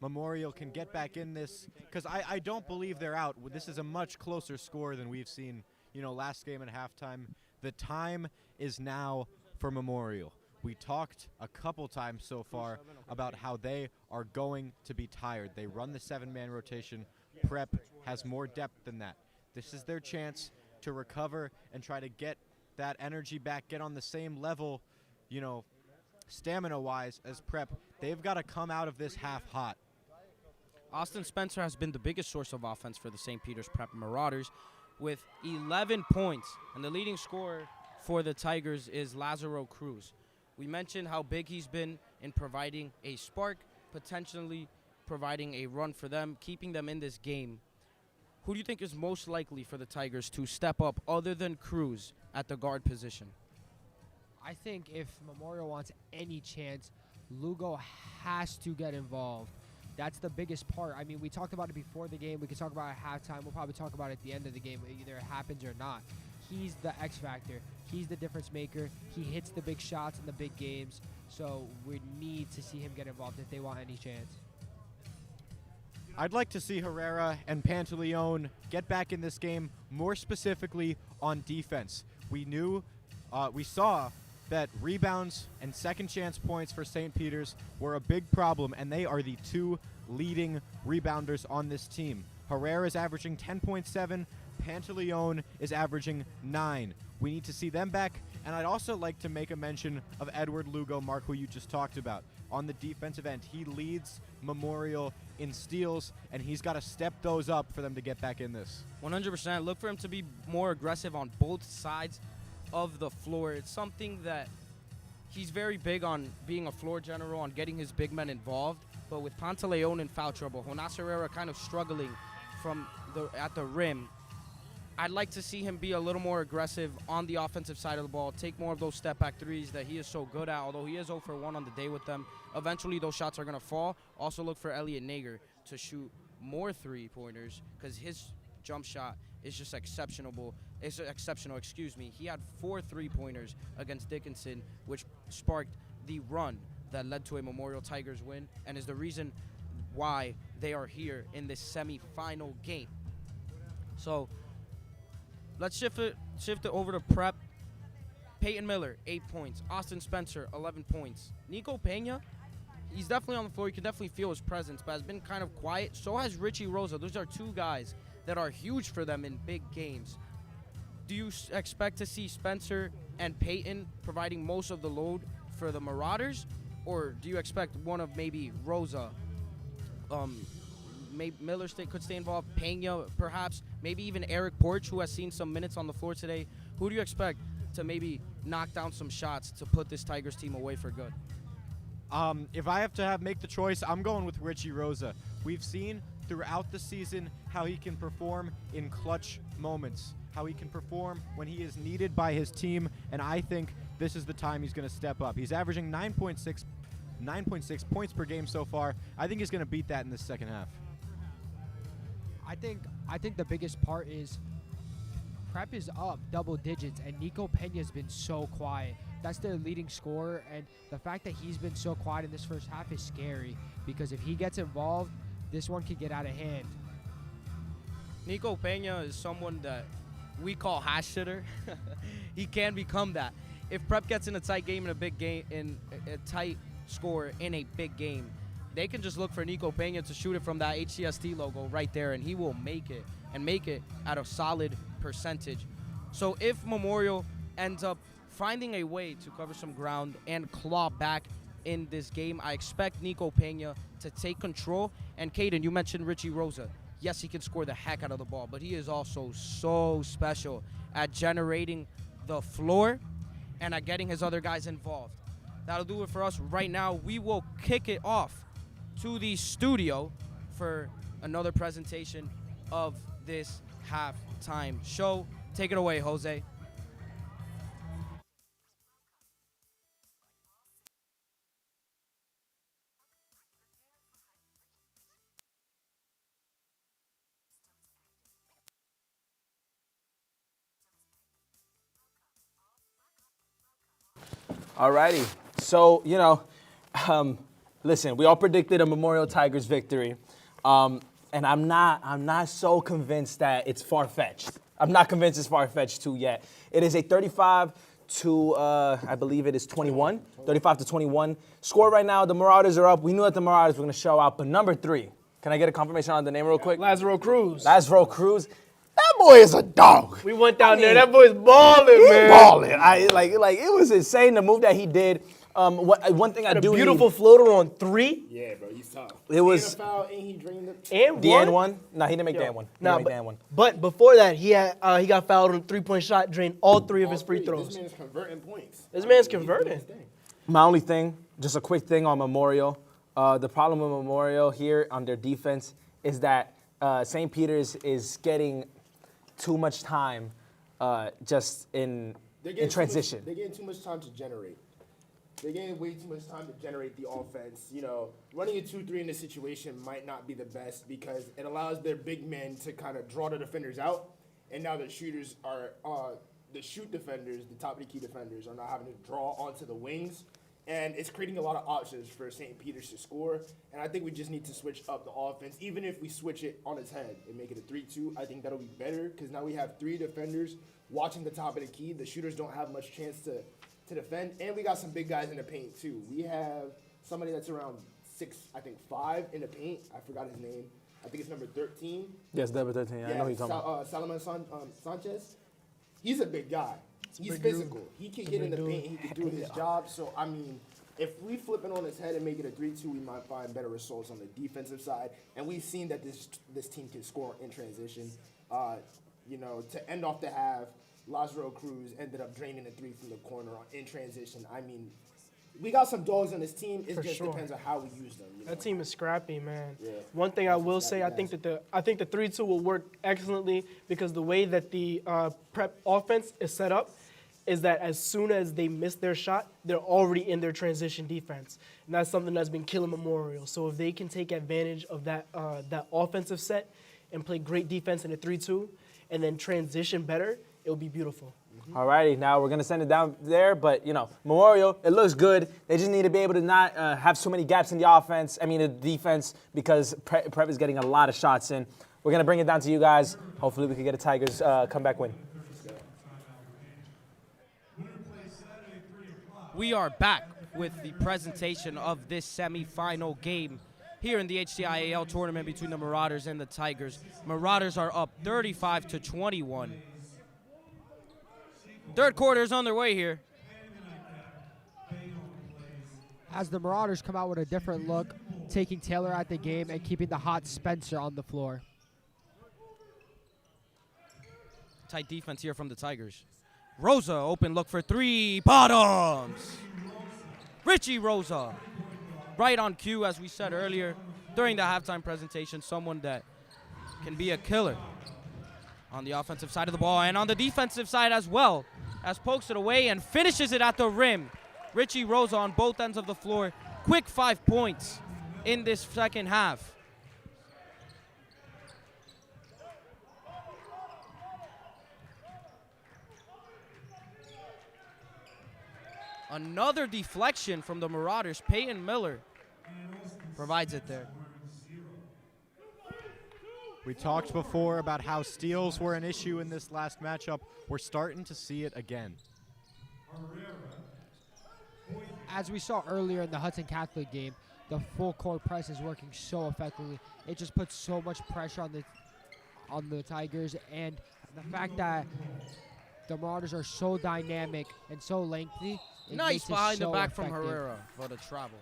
Memorial can get back in this, because I don't believe they're out. This is a much closer score than we've seen, last game at halftime. The time is now for Memorial. We talked a couple times so far about how they are going to be tired. They run the 7-man rotation. Prep has more depth than that. This is their chance to recover and try to get that energy back, get on the same level, stamina-wise as Prep. They've got to come out of this half hot. Austin Spencer has been the biggest source of offense for the St. Peter's Prep Marauders with 11 points, and the leading scorer for the Tigers is Lazaro Cruz. We mentioned how big he's been in providing a spark, potentially providing a run for them, keeping them in this game. Who do you think is most likely for the Tigers to step up other than Cruz at the guard position? I think if Memorial wants any chance, Lugo has to get involved. That's the biggest part. I mean, we talked about it before the game. We could talk about it at halftime. We'll probably talk about it at the end of the game. Either it happens or not. He's the X factor. He's the difference maker. He hits the big shots in the big games. So we need to see him get involved if they want any chance. I'd like to see Herrera and Pantaleone get back in this game, more specifically on defense. We saw that rebounds and second chance points for St. Peter's were a big problem, and they are the 2 leading rebounders on this team. Herrera is averaging 10.7, Pantaleone is averaging 9. We need to see them back, and I'd also like to make a mention of Edward Lugo, Mark, who you just talked about. On the defensive end, he leads Memorial in steals, and he's got to step those up for them to get back in this. 100%. Look for him to be more aggressive on both sides of the floor. It's something that he's very big on, being a floor general, on getting his big men involved. But with Pantaleone in foul trouble, Jonas Herrera kind of struggling at the rim, I'd like to see him be a little more aggressive on the offensive side of the ball, take more of those step-back threes that he is so good at, although he is 0 for 1 on the day with them. Eventually, those shots are going to fall. Also look for Elliott Nager to shoot more three-pointers because his jump shot is just exceptional. He had 4 3-pointers against Dickinson, which sparked the run that led to a Memorial Tigers win and is the reason why they are here in this semifinal game. So let's shift it over to prep. Peyton Miller, 8 points. Austin Spencer, 11 points. Nico Pena, he's definitely on the floor. You can definitely feel his presence, but has been kind of quiet. So has Richie Rosa. Those are two guys that are huge for them in big games. Do you expect to see Spencer and Peyton providing most of the load for the Marauders? Or do you expect one of maybe Rosa, Miller could stay involved, Pena perhaps, maybe even Eric Porch, who has seen some minutes on the floor today? Who do you expect to maybe knock down some shots to put this Tigers team away for good? If I have to make the choice, I'm going with Richie Rosa. We've seen throughout the season how he can perform in clutch moments, how he can perform when he is needed by his team, and I think this is the time he's going to step up. He's averaging 9.6 points per game so far. I think he's going to beat that in the second half. I think the biggest part is Prep is up double digits, and Nico Pena's been so quiet. That's their leading scorer, and the fact that he's been so quiet in this first half is scary because if he gets involved, this one could get out of hand. Nico Pena is someone that we call hash hitter. He can become that. If Prep gets in a tight game in a big game, in a tight score in a big game, they can just look for Nico Pena to shoot it from that HCST logo right there, and he will make it, and make it at a solid percentage. So if Memorial ends up finding a way to cover some ground and claw back in this game, I expect Nico Pena to take control. And Caden, you mentioned Richie Rosa. Yes, he can score the heck out of the ball, but he is also so special at generating the floor and at getting his other guys involved. That'll do it for us right now. We will kick it off to the studio for another presentation of this halftime show. Take it away, Jose. Alrighty. So, listen, we all predicted a Memorial Tigers victory. And I'm not so convinced that it's far-fetched. I'm not convinced it's far-fetched too yet. It is a 35 to, I believe it is 21. 35 to 21. Score right now, the Marauders are up. We knew that the Marauders were going to show out, but number 3. Can I get a confirmation on the name real quick? Lazaro Cruz. Lazaro Cruz. That boy is a dog. We went down there. That boy's balling, man. Balling. It was insane the move that he did. One thing I do beautiful floater on 3. Yeah, bro, he's tough. It was And a foul, and he drained it. And the one. end one. No, he didn't make the end one. He didn't make the end one. But before that, he got fouled on a 3-point shot, drained all 3 of his free throws. This man's converting points. This man's converting. My only thing, just a quick thing on Memorial. The problem with Memorial here on their defense is that St. Peter's is getting too much time just in transition. They're getting too much time to generate. They're getting way too much time to generate the offense. Running a 2-3 in this situation might not be the best because it allows their big men to kind of draw the defenders out. And now the shooters are, the shoot defenders, the top of the key defenders, are not having to draw onto the wings. And it's creating a lot of options for St. Peter's to score. And I think we just need to switch up the offense. Even if we switch it on its head and make it a 3-2, I think that'll be better because now we have 3 defenders watching the top of the key. The shooters don't have much chance to defend. And we got some big guys in the paint, too. We have somebody that's around 5 in the paint. I forgot his name. I think it's number 13. Yes, number 13. I know who you're talking about. Salomon Sanchez. He's a big guy. He's physical. He can get in the paint. He can do his job. So, I mean, if we flip it on his head and make it a 3-2, we might find better results on the defensive side. And we've seen that this team can score in transition. To end off the half, Lazaro Cruz ended up draining a 3 from the corner in transition. I mean, we got some dogs on this team. It just depends on how we use them. That team is scrappy, man. Yeah. One thing I will say, I think the 3-2 will work excellently because the way that the prep offense is set up is that as soon as they miss their shot, they're already in their transition defense, and that's something that's been killing Memorial. So if they can take advantage of that offensive set and play great defense in a 3-2, and then transition better, it will be beautiful. Alrighty, now we're gonna send it down there, but Memorial, it looks good. They just need to be able to not have so many gaps in the offense. I mean, the defense, because Prep is getting a lot of shots in. We're gonna bring it down to you guys. Hopefully, we can get a Tigers comeback win. We are back with the presentation of this semifinal game here in the HCIAL tournament between the Marauders and the Tigers. Marauders are up 35-21. Third quarter is on their way here. As the Marauders come out with a different look, taking Taylor out the game and keeping the hot Spencer on the floor. Tight defense here from the Tigers. Rosa, open look for three, bottoms. Richie Rosa, right on cue, as we said earlier during the halftime presentation, someone that can be a killer on the offensive side of the ball and on the defensive side as well, as pokes it away and finishes it at the rim. Richie Rosa on both ends of the floor. Quick 5 points in this second half. Another deflection from the Marauders. Peyton Miller provides it there. We talked before about how steals were an issue in this last matchup. We're starting to see it again. As we saw earlier in the Hudson Catholic game, the full court press is working so effectively. It just puts so much pressure on the Tigers, and the fact that the Marauders are so dynamic and so lengthy. Nice behind the back from Herrera for the travel.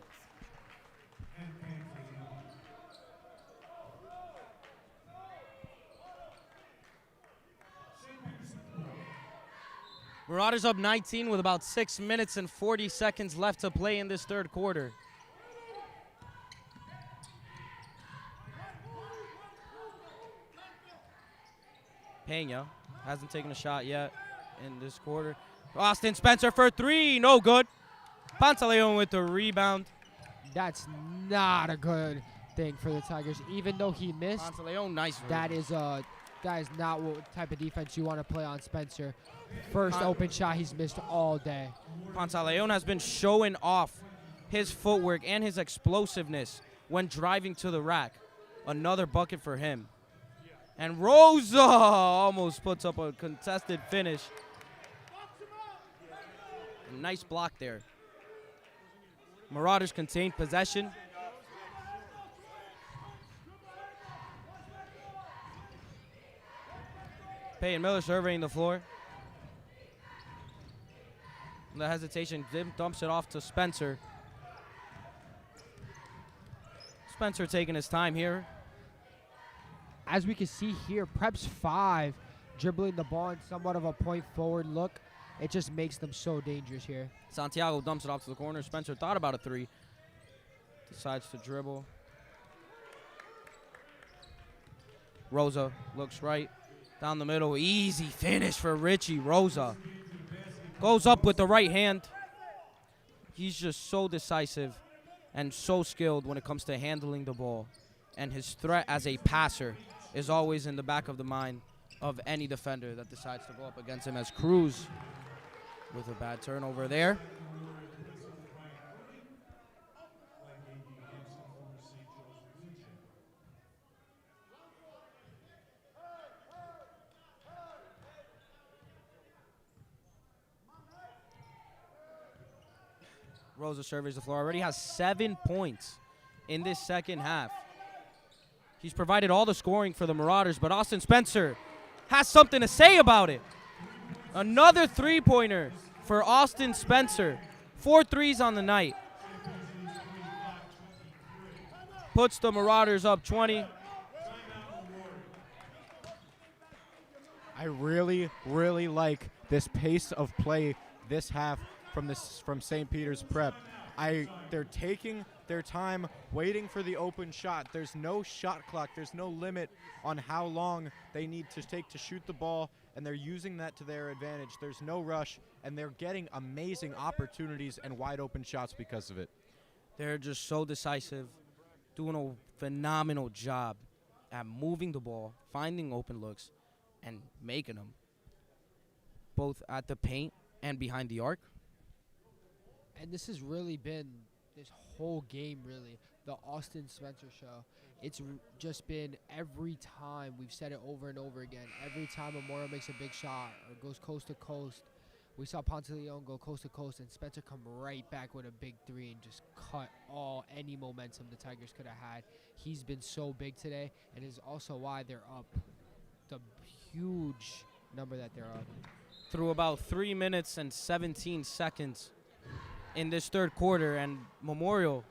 Marauders up 19 with about 6 minutes and 40 seconds left to play in this third quarter. Pena hasn't taken a shot yet in this quarter. Austin Spencer for three, no good. Pantaleon with the rebound. That's not a good thing for the Tigers. Even though he missed, Pantaleon, nice. that is not what type of defense you want to play on Spencer. First open shot he's missed all day. Pantaleon has been showing off his footwork and his explosiveness when driving to the rack. Another bucket for him. And Rosa almost puts up a contested finish. Nice block there. Marauders contained possession. Peyton Miller surveying the floor. The hesitation dumps it off to Spencer. Spencer taking his time here. As we can see here, Prep's 5, dribbling the ball in somewhat of a point forward look. It just makes them so dangerous here. Santiago dumps it off to the corner. Spencer thought about a three. Decides to dribble. Rosa looks right. Down the middle. Easy finish for Richie Rosa. Goes up with the right hand. He's just so decisive and so skilled when it comes to handling the ball. And his threat as a passer is always in the back of the mind of any defender that decides to go up against him, as Cruz with a bad turnover there. Rosa surveys the floor. Already has 7 points in this second half. He's provided all the scoring for the Marauders, but Austin Spencer has something to say about it. Another three-pointer for Austin Spencer. 4 threes on the night. Puts the Marauders up 20. I really, really like this pace of play this half from St. Peter's Prep. They're taking their time waiting for the open shot. There's no shot clock. There's no limit on how long they need to take to shoot the ball, and they're using that to their advantage. There's no rush, and they're getting amazing opportunities and wide open shots because of it. They're just so decisive, doing a phenomenal job at moving the ball, finding open looks, and making them. both at the paint and behind the arc. And this has really been this whole game, really, the Austin Spencer show. It's just been every time, we've said it over and over again, every time Memorial makes a big shot or goes coast to coast, we saw Ponce de Leon go coast to coast and Spencer come right back with a big three and just cut any momentum the Tigers could have had. He's been so big today, and is also why they're up the huge number that they're up. Through about 3 minutes and 17 seconds in this third quarter, and Memorial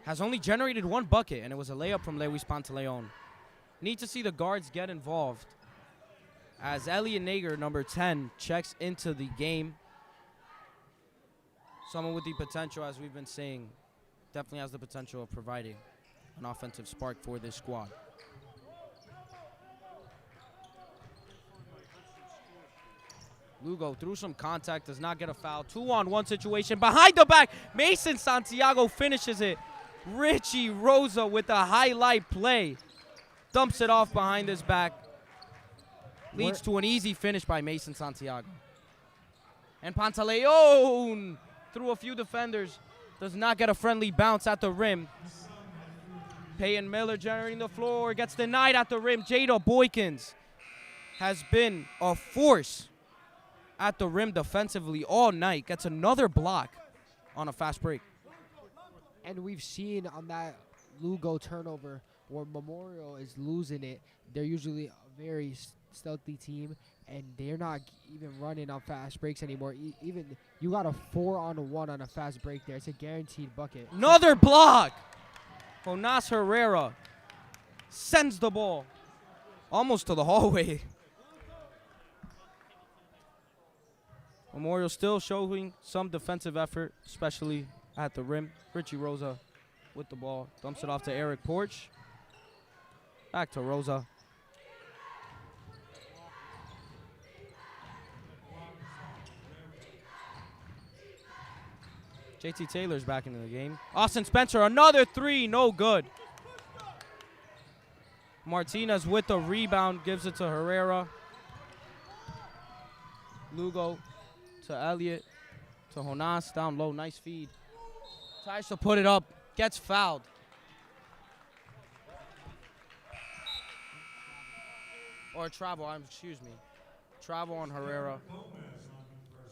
has only generated one bucket, and it was a layup from Lewis Pantaleon. Need to see the guards get involved as Elliot Nager, number 10, checks into the game. Someone with the potential, as we've been saying, definitely has the potential of providing an offensive spark for this squad. Lugo through some contact, does not get a foul. 2-on-1 situation. Behind the back, Mason Santiago finishes it. Richie Rosa with a highlight play. Dumps it off behind his back. Leads to an easy finish by Mason Santiago. And Pantaleon, through a few defenders, does not get a friendly bounce at the rim. Peyton Miller generating the floor, gets denied at the rim. Jada Boykins has been a force at the rim defensively all night. Gets another block on a fast break. And we've seen on that Lugo turnover where Memorial is losing it, they're usually a very stealthy team, and they're not even running on fast breaks anymore. Even you got a 4-on-1 on a fast break there. It's a guaranteed bucket. Another block. Jonas Herrera sends the ball almost to the hallway. Memorial still showing some defensive effort, especially at the rim. Richie Rosa with the ball. Dumps it off to Eric Porch. Back to Rosa. JT Taylor's back into the game. Austin Spencer, another three, no good. Martinez with the rebound, gives it to Herrera. Lugo to Elliott, to Jonas, down low, nice feed. Tries to put it up, gets fouled. Or travel, excuse me. Travel on Herrera.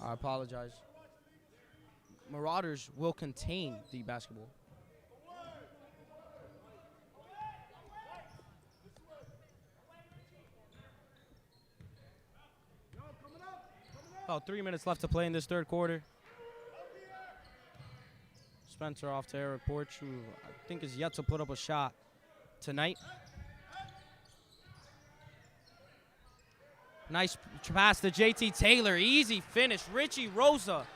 I apologize. Marauders will contain the basketball. About 3 minutes left to play in this third quarter. Spencer off to Eric Porch, who I think is yet to put up a shot tonight. Nice pass to JT Taylor. Easy finish. Richie Rosa.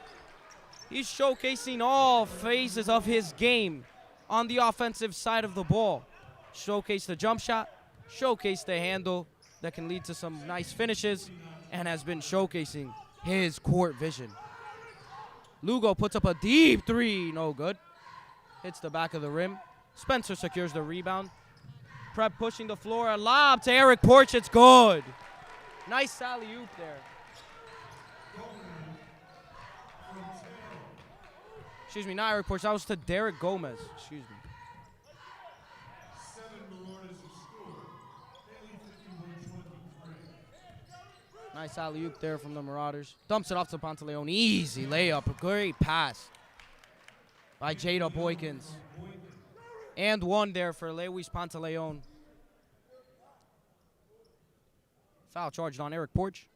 He's showcasing all phases of his game on the offensive side of the ball. Showcase the jump shot, showcase the handle that can lead to some nice finishes, and has been showcasing his court vision. Lugo puts up a deep three, no good. Hits the back of the rim. Spencer secures the rebound. Prep pushing the floor, a lob to Eric Porch, it's good. Nice alley-oop there. Excuse me, not Eric Porch, that was to Derek Gomez, excuse me. 7 Marauders have scored. They lead 51-23. Nice alley-oop there from the Marauders. Dumps it off to Pantaleon, easy layup, a great pass by Jada Boykins. And one there for Lewis Pantaleon. Foul charged on Eric Porch.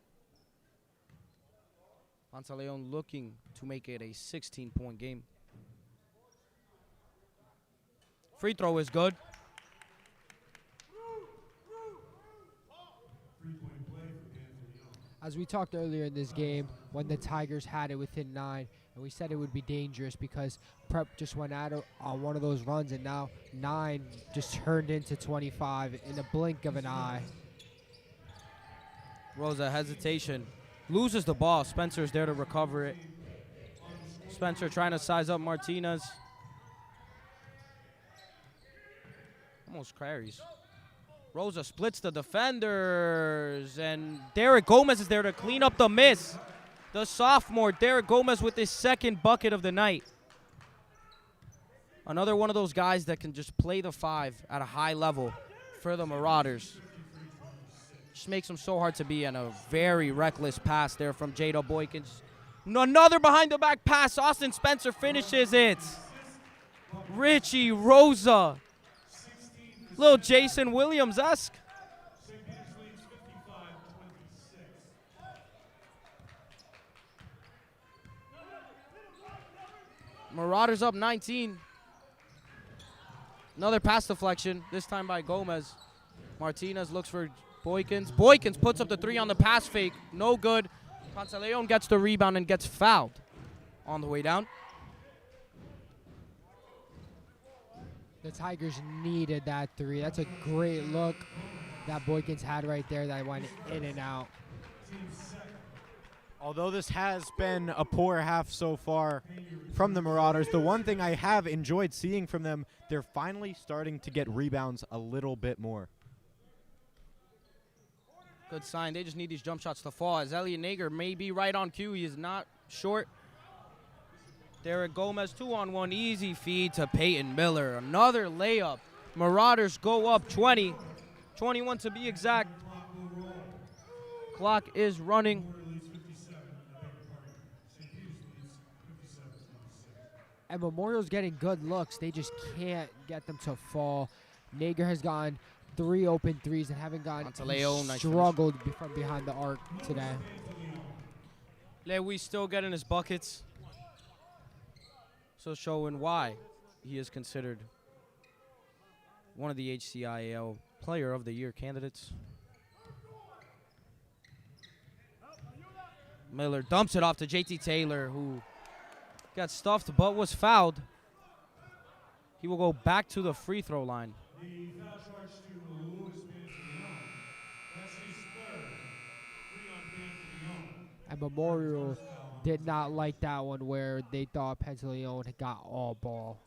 Pantaleon looking to make it a 16-point game. Free throw is good. As we talked earlier in this game, when the Tigers had it within 9, and we said it would be dangerous because Prep just went at it on one of those runs, and now 9 just turned into 25 in a blink of an eye. Rosa hesitation. Loses the ball. Spencer's there to recover it. Spencer trying to size up Martinez. Almost carries. Rosa splits the defenders, and Derek Gomez is there to clean up the miss. The sophomore, Derek Gomez, with his second bucket of the night. Another one of those guys that can just play the 5 at a high level for the Marauders. Just makes them so hard to beat, and a very reckless pass there from Jada Boykins. Another behind-the-back pass. Austin Spencer finishes it. Richie Rosa. Little Jason Williams-esque. St. Peter's leads 55-26. Marauders up 19. Another pass deflection, this time by Gomez. Martinez looks for Boykins. Boykins puts up the 3 on the pass fake. No good. Pantaleon gets the rebound and gets fouled on the way down. The Tigers needed that 3. That's a great look that Boykins had right there that went in and out. Although this has been a poor half so far from the Marauders, the one thing I have enjoyed seeing from them, they're finally starting to get rebounds a little bit more. Good sign. They just need these jump shots to fall, as Elliot Nager may be right on cue. He is not short. Derek Gomez, 2-on-1, easy feed to Peyton Miller. Another layup. Marauders go up 20, 21 to be exact. Clock is running. And Memorial's getting good looks. They just can't get them to fall. Nager has gone 3 open threes and haven't gone. Pantaleon, nice struggled from behind the arc today. Lewis still getting his buckets. So showing why he is considered one of the HCIAL Player of the Year candidates. Miller dumps it off to JT Taylor, who got stuffed but was fouled. He will go back to the free throw line. The foul charge to Louis Pantaleon. That's his third. 3 on Pantaleon. And Memorial did not like that one where they thought Pantaleon had got all ball.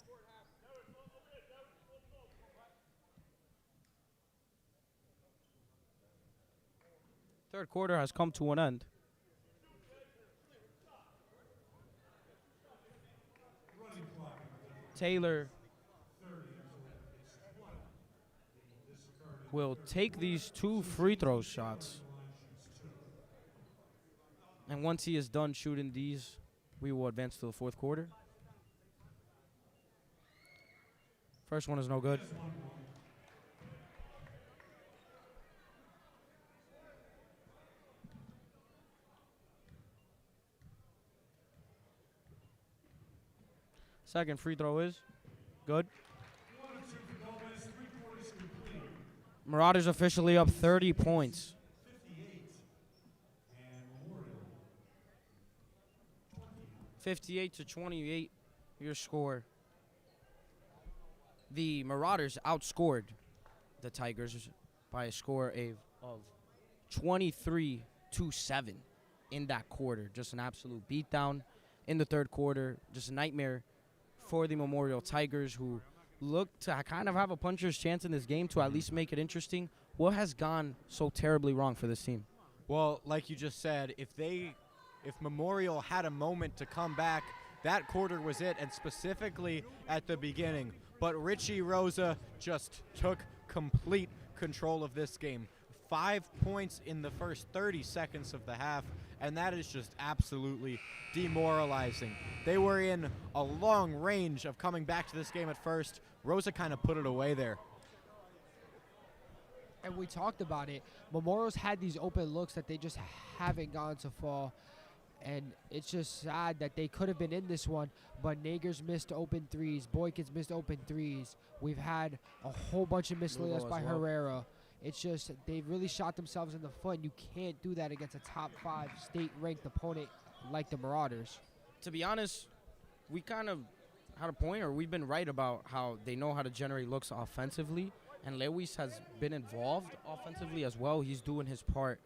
Third quarter has come to an end. Taylor will take these 2 free throw shots. And once he is done shooting these, we will advance to the fourth quarter. First one is no good. Second free throw is good. Marauders officially up 30 points. 58-28, your score. The Marauders outscored the Tigers by a score of 23-7 in that quarter. Just an absolute beatdown in the third quarter. Just a nightmare for the Memorial Tigers, who look to kind of have a puncher's chance in this game to at least make it interesting. What has gone so terribly wrong for this team? Well, like you just said, if Memorial had a moment to come back, that quarter was it, and specifically at the beginning. But Richie Rosa just took complete control of this game. 5 points in the first 30 seconds of the half, and that is just absolutely demoralizing. They were in a long range of coming back to this game at first. Rosa kind of put it away there. And we talked about it. Memorial's had these open looks that they just haven't gone to fall. And it's just sad that they could have been in this one, but Nager's missed open threes. Boykins missed open threes. We've had a whole bunch of missed layups by Herrera. It's just they've really shot themselves in the foot, and you can't do that against a top 5 state-ranked opponent like the Marauders. To be honest, we kind of had a point, or we've been right about how they know how to generate looks offensively, and Lewis has been involved offensively as well. He's doing his part.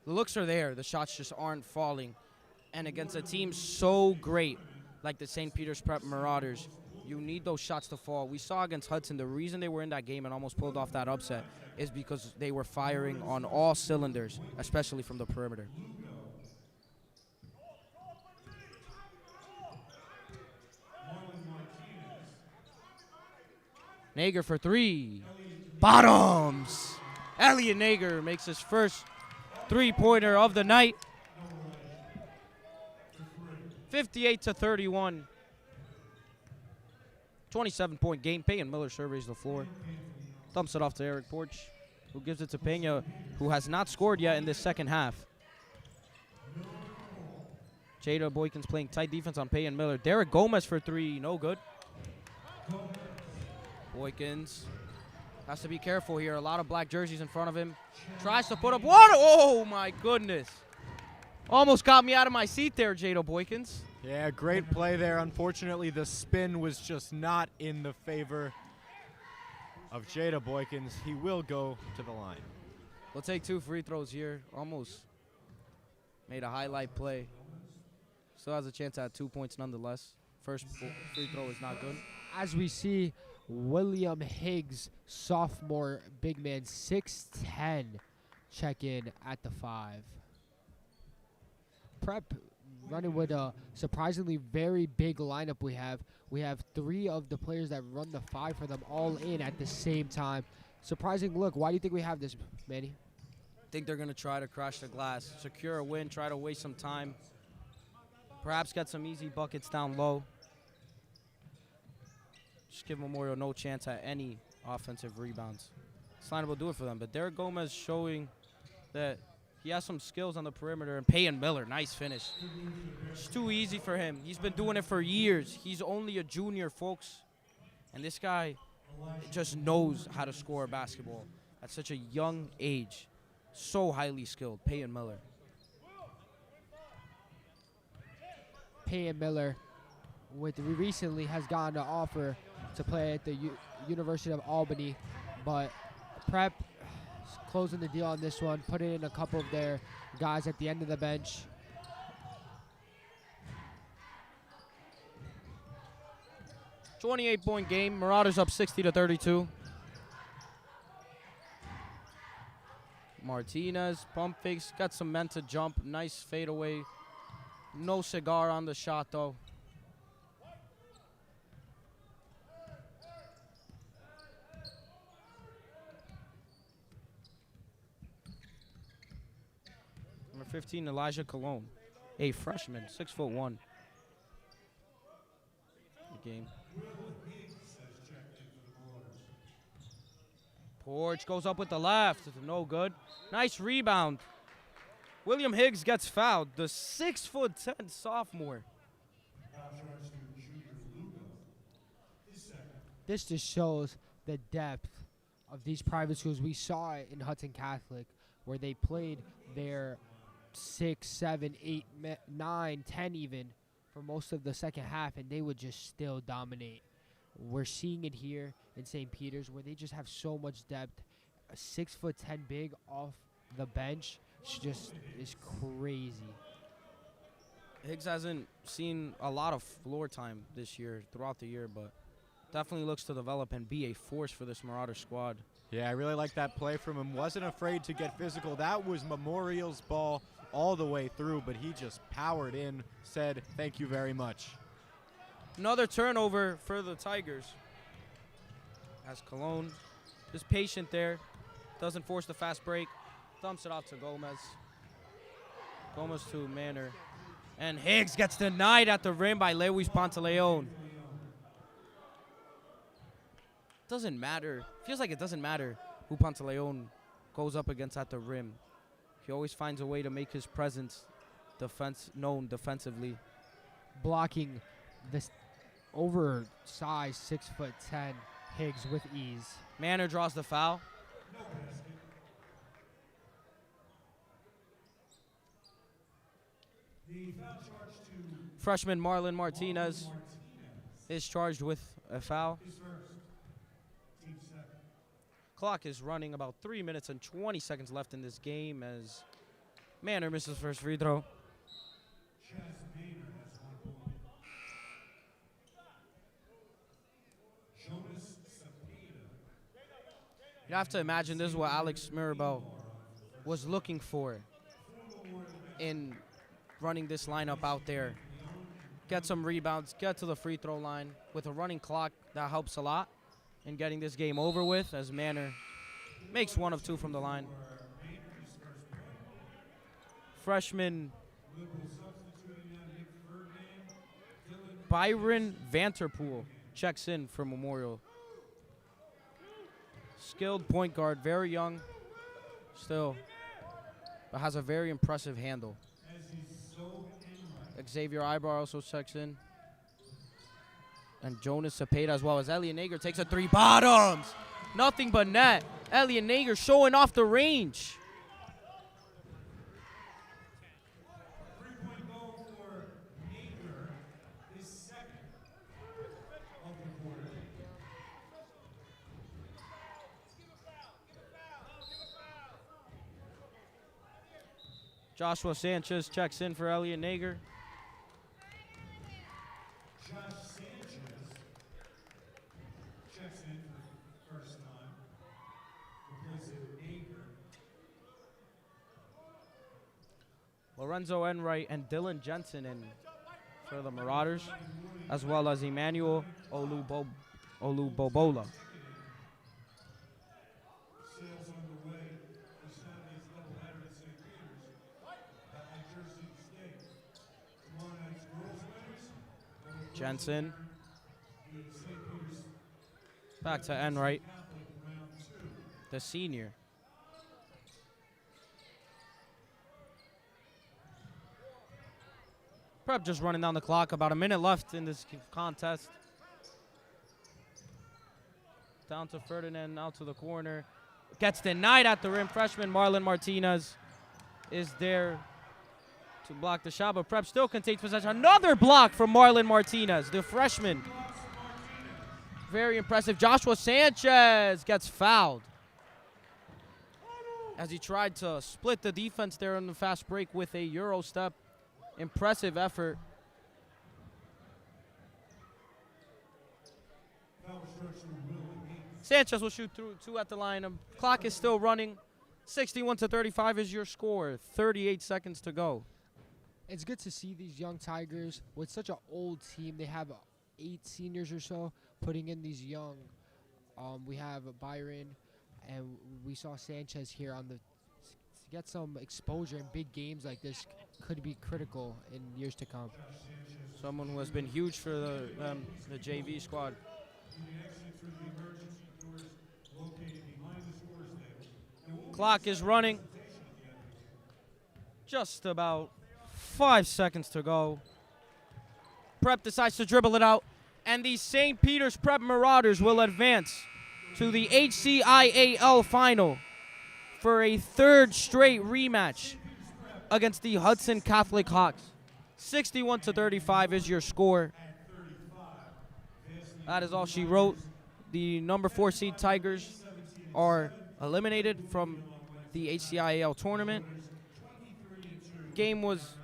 The looks are there. The shots just aren't falling. And against a team so great like the St. Peter's Prep Marauders, you need those shots to fall. We saw against Hudson, the reason they were in that game and almost pulled off that upset is because they were firing on all cylinders, especially from the perimeter. Nager for three. Bottoms. Elliot Nager makes his first three-pointer of the night. 58-31. 27-point game. Peyton Miller surveys the floor. Dumps it off to Eric Porch, who gives it to Pena, who has not scored yet in this second half. Jada Boykins playing tight defense on Peyton Miller. Derek Gomez for three, no good. Boykins has to be careful here. A lot of black jerseys in front of him. Tries to put up one. Oh, my goodness. Almost got me out of my seat there, Jada Boykins. Yeah, great play there. Unfortunately, the spin was just not in the favor of Jada Boykins. He will go to the line. We'll take 2 free throws here. Almost made a highlight play. Still has a chance at 2 points nonetheless. First free throw is not good. As we see, William Higgs, sophomore big man, 6'10", check in at the 5. Prep running with a surprisingly very big lineup we have. We have 3 of the players that run the 5 for them all in at the same time. Surprising look. Why do you think we have this, Manny? I think they're going to try to crash the glass, secure a win, try to waste some time. Perhaps get some easy buckets down low. Just give Memorial no chance at any offensive rebounds. This lineup will do it for them. But Derek Gomez showing that he has some skills on the perimeter. And Peyton Miller, nice finish. It's too easy for him. He's been doing it for years. He's only a junior, folks. And this guy just knows how to score basketball at such a young age. So highly skilled, Peyton Miller. Peyton Miller recently has gotten an offer to play at the University of Albany, but Prep is closing the deal on this one, putting in a couple of their guys at the end of the bench. A 28-point game. Marauders up 60-32. Martinez, pump fakes, got some men to jump. Nice fadeaway. No cigar on the shot, though. Number 15, Elijah Colon, a freshman, 6'1". The game. Porch goes up with the left. No good. Nice rebound. William Higgs gets fouled. The 6'10" sophomore. This just shows the depth of these private schools. We saw it in Hudson Catholic, where they played their 6, 7, 8, 9, 10 even for most of the second half, and they would just still dominate. We're seeing it here in St. Peter's, where they just have so much depth. A 6'10" big off the bench just is crazy. Higgs hasn't seen a lot of floor time this year, throughout the year, but definitely looks to develop and be a force for this Marauder squad. Yeah, I really like that play from him. Wasn't afraid to get physical. That was Memorial's ball all the way through, but he just powered in, said, thank you very much. Another turnover for the Tigers. As Colon is patient there, doesn't force the fast break, dumps it off to Gomez. Gomez to Manor. And Higgs gets denied at the rim by Lewis Pantaleon. Doesn't matter. Feels like it doesn't matter who Pantaleon goes up against at the rim. He always finds a way to make his presence known defensively. Blocking this oversized 6'10" Higgs with ease. Manor draws the foul. Freshman Marlon Martinez is charged with a foul. Clock is running, about 3 minutes and 20 seconds left in this game as Manor misses first free throw. You have to imagine this is what Alex Mirabel was looking for in running this lineup out there. Get some rebounds, get to the free throw line. With a running clock, that helps a lot. in getting this game over with, as Manor makes 1 of 2 from the line. Freshman Byron Vanterpool checks in for Memorial. Skilled point guard, very young still, but has a very impressive handle. Xavier Ibar also checks in. And Jonas Cepeda as well as Elliot Nager takes a 3. Bottoms! Nothing but net. Elliot Nager showing off the range. Three-point goal for Nader, his second of the quarter. Joshua Sanchez checks in for Elliot Nager. Josh Sanchez checks in for the first time, replacing Nader. Lorenzo Enright and Dylan Jensen in for the Marauders, as well as Emmanuel Olubobola. Sales underway for Saturday's doubleheader at St. Peter's at Jersey State. Tomorrow night's girls winners Jensen the St. Peter's back to Enright, Catholic round 2. the senior. Prep just running down the clock. About a minute left in this contest. Down to Ferdinand, out to the corner. Gets denied at the rim. Freshman Marlon Martinez is there to block the shot, but Prep still contains possession. Another block from Marlon Martinez, the freshman. Very impressive. Joshua Sanchez gets fouled as he tried to split the defense there on the fast break with a Euro step. Impressive effort. Sanchez will shoot through 2 at the line. Clock is still running. 61-35 is your score. 38 seconds to go. It's good to see these young Tigers with such an old team. They have 8 seniors or so putting in these young. We have Byron, and we saw Sanchez here on the. To get some exposure in big games like this could be critical in years to come. Someone who has been huge for the JV squad. Clock is running. Just about 5 seconds to go. Prep decides to dribble it out, and the St. Peter's Prep Marauders will advance to the HCIAL final for a 3rd straight rematch against the Hudson Catholic Hawks. 61-35 is your score. That is all she wrote. The number 4 seed Tigers are eliminated from the HCIAL tournament. Game was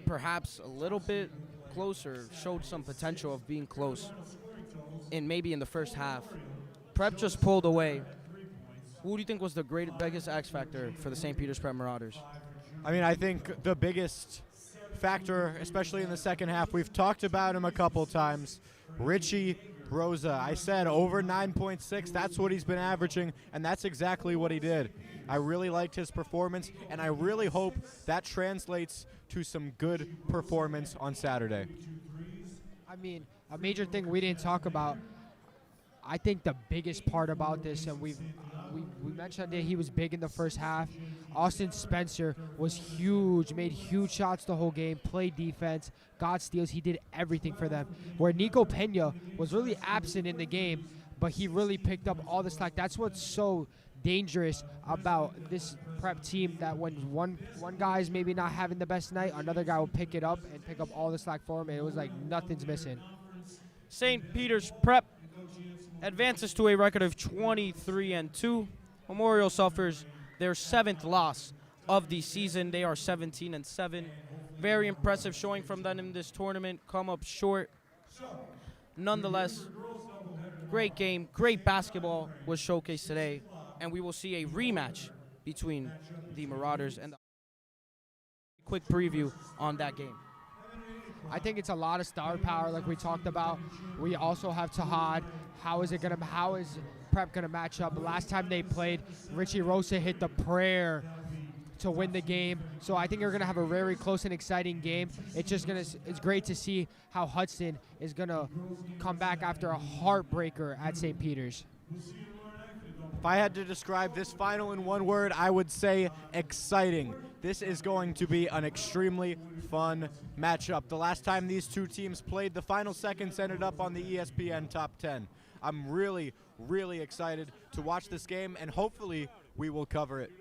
perhaps a little bit closer, showed some potential of being close maybe in the first half. Prep just pulled away. Who do you think was the biggest X factor for the St. Peter's Prep Marauders? I mean, I think the biggest factor, especially in the second half, we've talked about him a couple times, Richie Rosa. I said over 9.6, that's what he's been averaging, and that's exactly what he did. I really liked his performance, and I really hope that translates to some good performance on Saturday. I mean, a major thing we didn't talk about, I think the biggest part about this, and we mentioned that he was big in the first half. Austin Spencer was huge, made huge shots the whole game, played defense, got steals. He did everything for them. Where Nico Pena was really absent in the game, but he really picked up all the slack. That's what's so dangerous about this Prep team, that when one guy's maybe not having the best night, another guy will pick it up and pick up all the slack for him, and it was like nothing's missing. St. Peter's Prep advances to a record of 23-2. Memorial suffers their 7th loss of the season. They are 17-7. Very impressive showing from them in this tournament. Come up short. Nonetheless, great game, great basketball was showcased today, and we will see a rematch between the Marauders and the quick preview on that game. I think it's a lot of star power, like we talked about. We also have Tahad. How is Prep gonna match up? Last time they played, Richie Rosa hit the prayer to win the game. So I think you're gonna have a very close and exciting game. It's great to see how Hudson is gonna come back after a heartbreaker at St. Peter's. If I had to describe this final in one word, I would say exciting. This is going to be an extremely fun matchup. The last time these two teams played, the final seconds ended up on the ESPN Top 10. I'm really, really excited to watch this game, and hopefully we will cover it.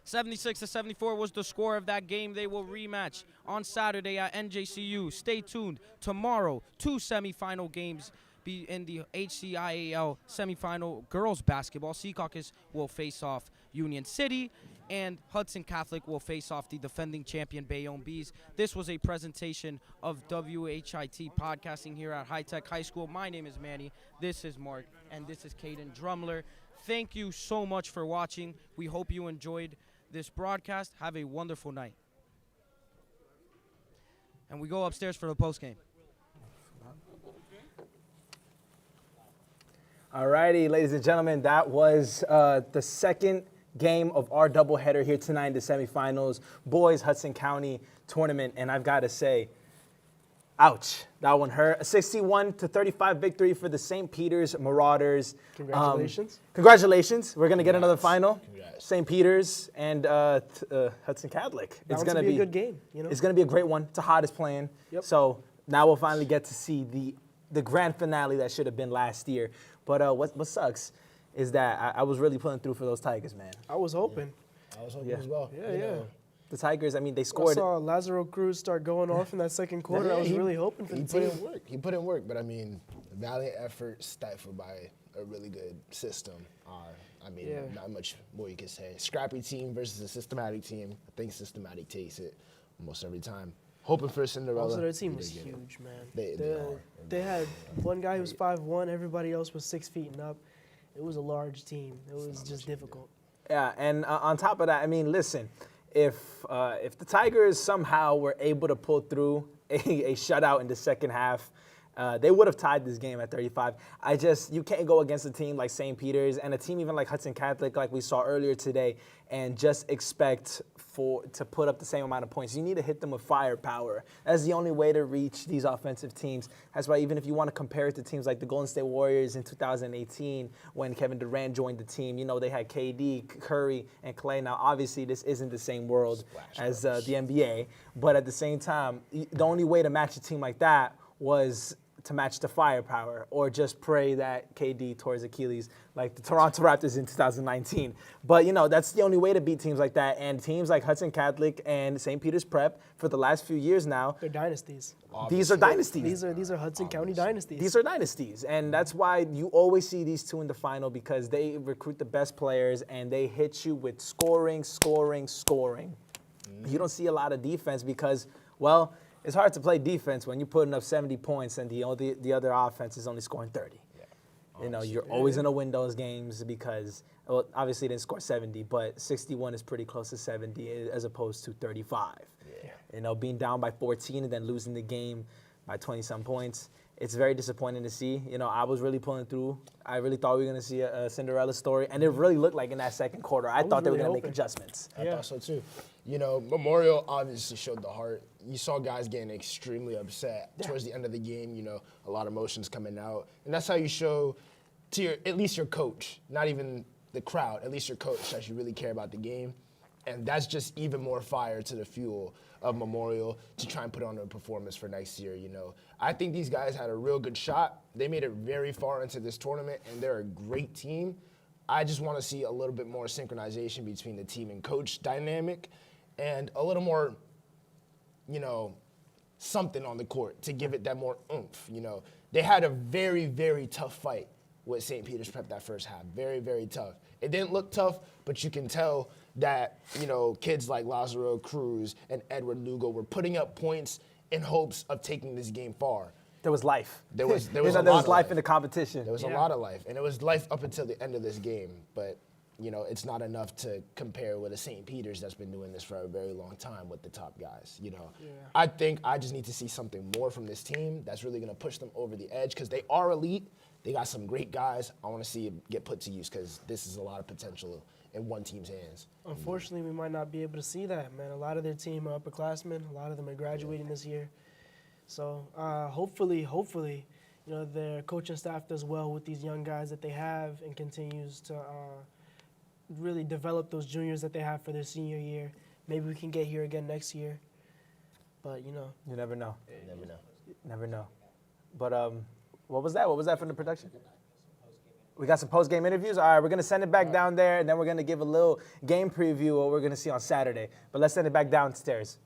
76-74 was the score of that game. They will rematch on Saturday at NJCU. Stay tuned. Tomorrow, 2 semifinal games be in the HCIAL semifinal girls basketball. Secaucus will face off Union City, and Hudson Catholic will face off the defending champion Bayonne Bees. This was a presentation of WHIT podcasting here at High Tech High School. My name is Manny. This is Mark, and this is Caden Drumler. Thank you so much for watching. We hope you enjoyed this broadcast. Have a wonderful night. And we go upstairs for the postgame. Alrighty, ladies and gentlemen, that was the second game of our doubleheader here tonight in the semifinals, boys Hudson County tournament, and I've got to say, ouch, that one hurt. A 61-35 victory for the St. Peter's Marauders. Congratulations. Congratulations. We're going to get another final. Congrats. St. Peter's and Hudson Catholic. It's going to be a good game. You know? It's going to be a great one. Tahad is playing. Yep. So now we'll finally get to see the grand finale that should have been last year. But what sucks is that I was really pulling through for those Tigers, man. I was hoping. I was hoping as well. Yeah, you yeah. know. The Tigers, I mean, they I scored. saw Lazaro Cruz start going off in that second quarter. I was really hoping for he the put team. in work. He put in work, but I mean, valiant effort stifled by a really good system. I mean, Yeah. not much more you can say. Scrappy team versus a systematic team. I think systematic takes it almost every time. Hoping for a Cinderella. Also, their team They was get it. huge, man. They are. They had one guy who was 5'1", everybody else was 6 feet and up. It was a large team. It was just difficult. Yeah, and on top of that, I mean, listen, if the Tigers somehow were able to pull through a shutout in the second half, they would have tied this game at 35. You can't go against a team like St. Peter's and a team even like Hudson Catholic, like we saw earlier today, and just expect to put up the same amount of points. You need to hit them with firepower. That's the only way to reach these offensive teams. That's why even if you want to compare it to teams like the Golden State Warriors in 2018 when Kevin Durant joined the team, you know, they had KD, Curry, and Clay. Now, obviously, this isn't the same world as the NBA, but at the same time, the only way to match a team like that was to match the firepower, or just pray that KD tore his Achilles like the Toronto Raptors in 2019. But, you know, that's the only way to beat teams like that. And teams like Hudson Catholic and St. Peter's Prep for the last few years now, They're dynasties. these are dynasties. These are Hudson County dynasties. These are dynasties, and that's why you always see these two in the final, because they recruit the best players and they hit you with scoring. You don't see a lot of defense because, well, it's hard to play defense when you're putting up 70 points and the other offense is only scoring 30. You know, you're always going to win those games because, well, obviously they didn't score 70, but 61 is pretty close to 70 as opposed to 35. Yeah. You know, being down by 14 and then losing the game by 20-some points, it's very disappointing to see. You know, I was really pulling through. I really thought we were going to see a Cinderella story, and it really looked like in that second quarter. I thought they were really going to make hoping. adjustments. I thought so too. You know, Memorial obviously showed the heart. You saw guys getting extremely upset towards the end of the game. You know, a lot of emotions coming out, and that's how you show to at least your coach, not even the crowd, at least your coach, that you really care about the game, and that's just even more fire to the fuel of Memorial to try and put on a performance for next year. You know, I think these guys had a real good shot. They made it very far into this tournament, and they're a great team. I just want to see a little bit more synchronization between the team and coach dynamic, and a little more, you know, something on the court to give it that more oomph. You know, they had a very, very tough fight with St. Peter's Prep that first half. Very, very tough. It didn't look tough, but you can tell that, you know, kids like Lazaro Cruz and Edward Lugo were putting up points in hopes of taking this game far. There was life. There was there a was lot of life in the competition. There was a lot of life, and it was life up until the end of this game. But you know, it's not enough to compare with a St. Peter's that's been doing this for a very long time with the top guys, you know. Yeah. I think I just need to see something more from this team that's really going to push them over the edge because they are elite. They got some great guys. I want to see it get put to use because this is a lot of potential in one team's hands. Unfortunately, we might not be able to see that, man. A lot of their team are upperclassmen. A lot of them are graduating this year. So hopefully, you know, their coaching staff does well with these young guys that they have and continues to really develop those juniors that they have for their senior year. Maybe we can get here again next year. But, you know. You never know. You never know. Never know. But what was that? What was that from the production? We got some post-game interviews. All right, we're going to send it back down there, and then we're going to give a little game preview of what we're going to see on Saturday. But let's send it back downstairs.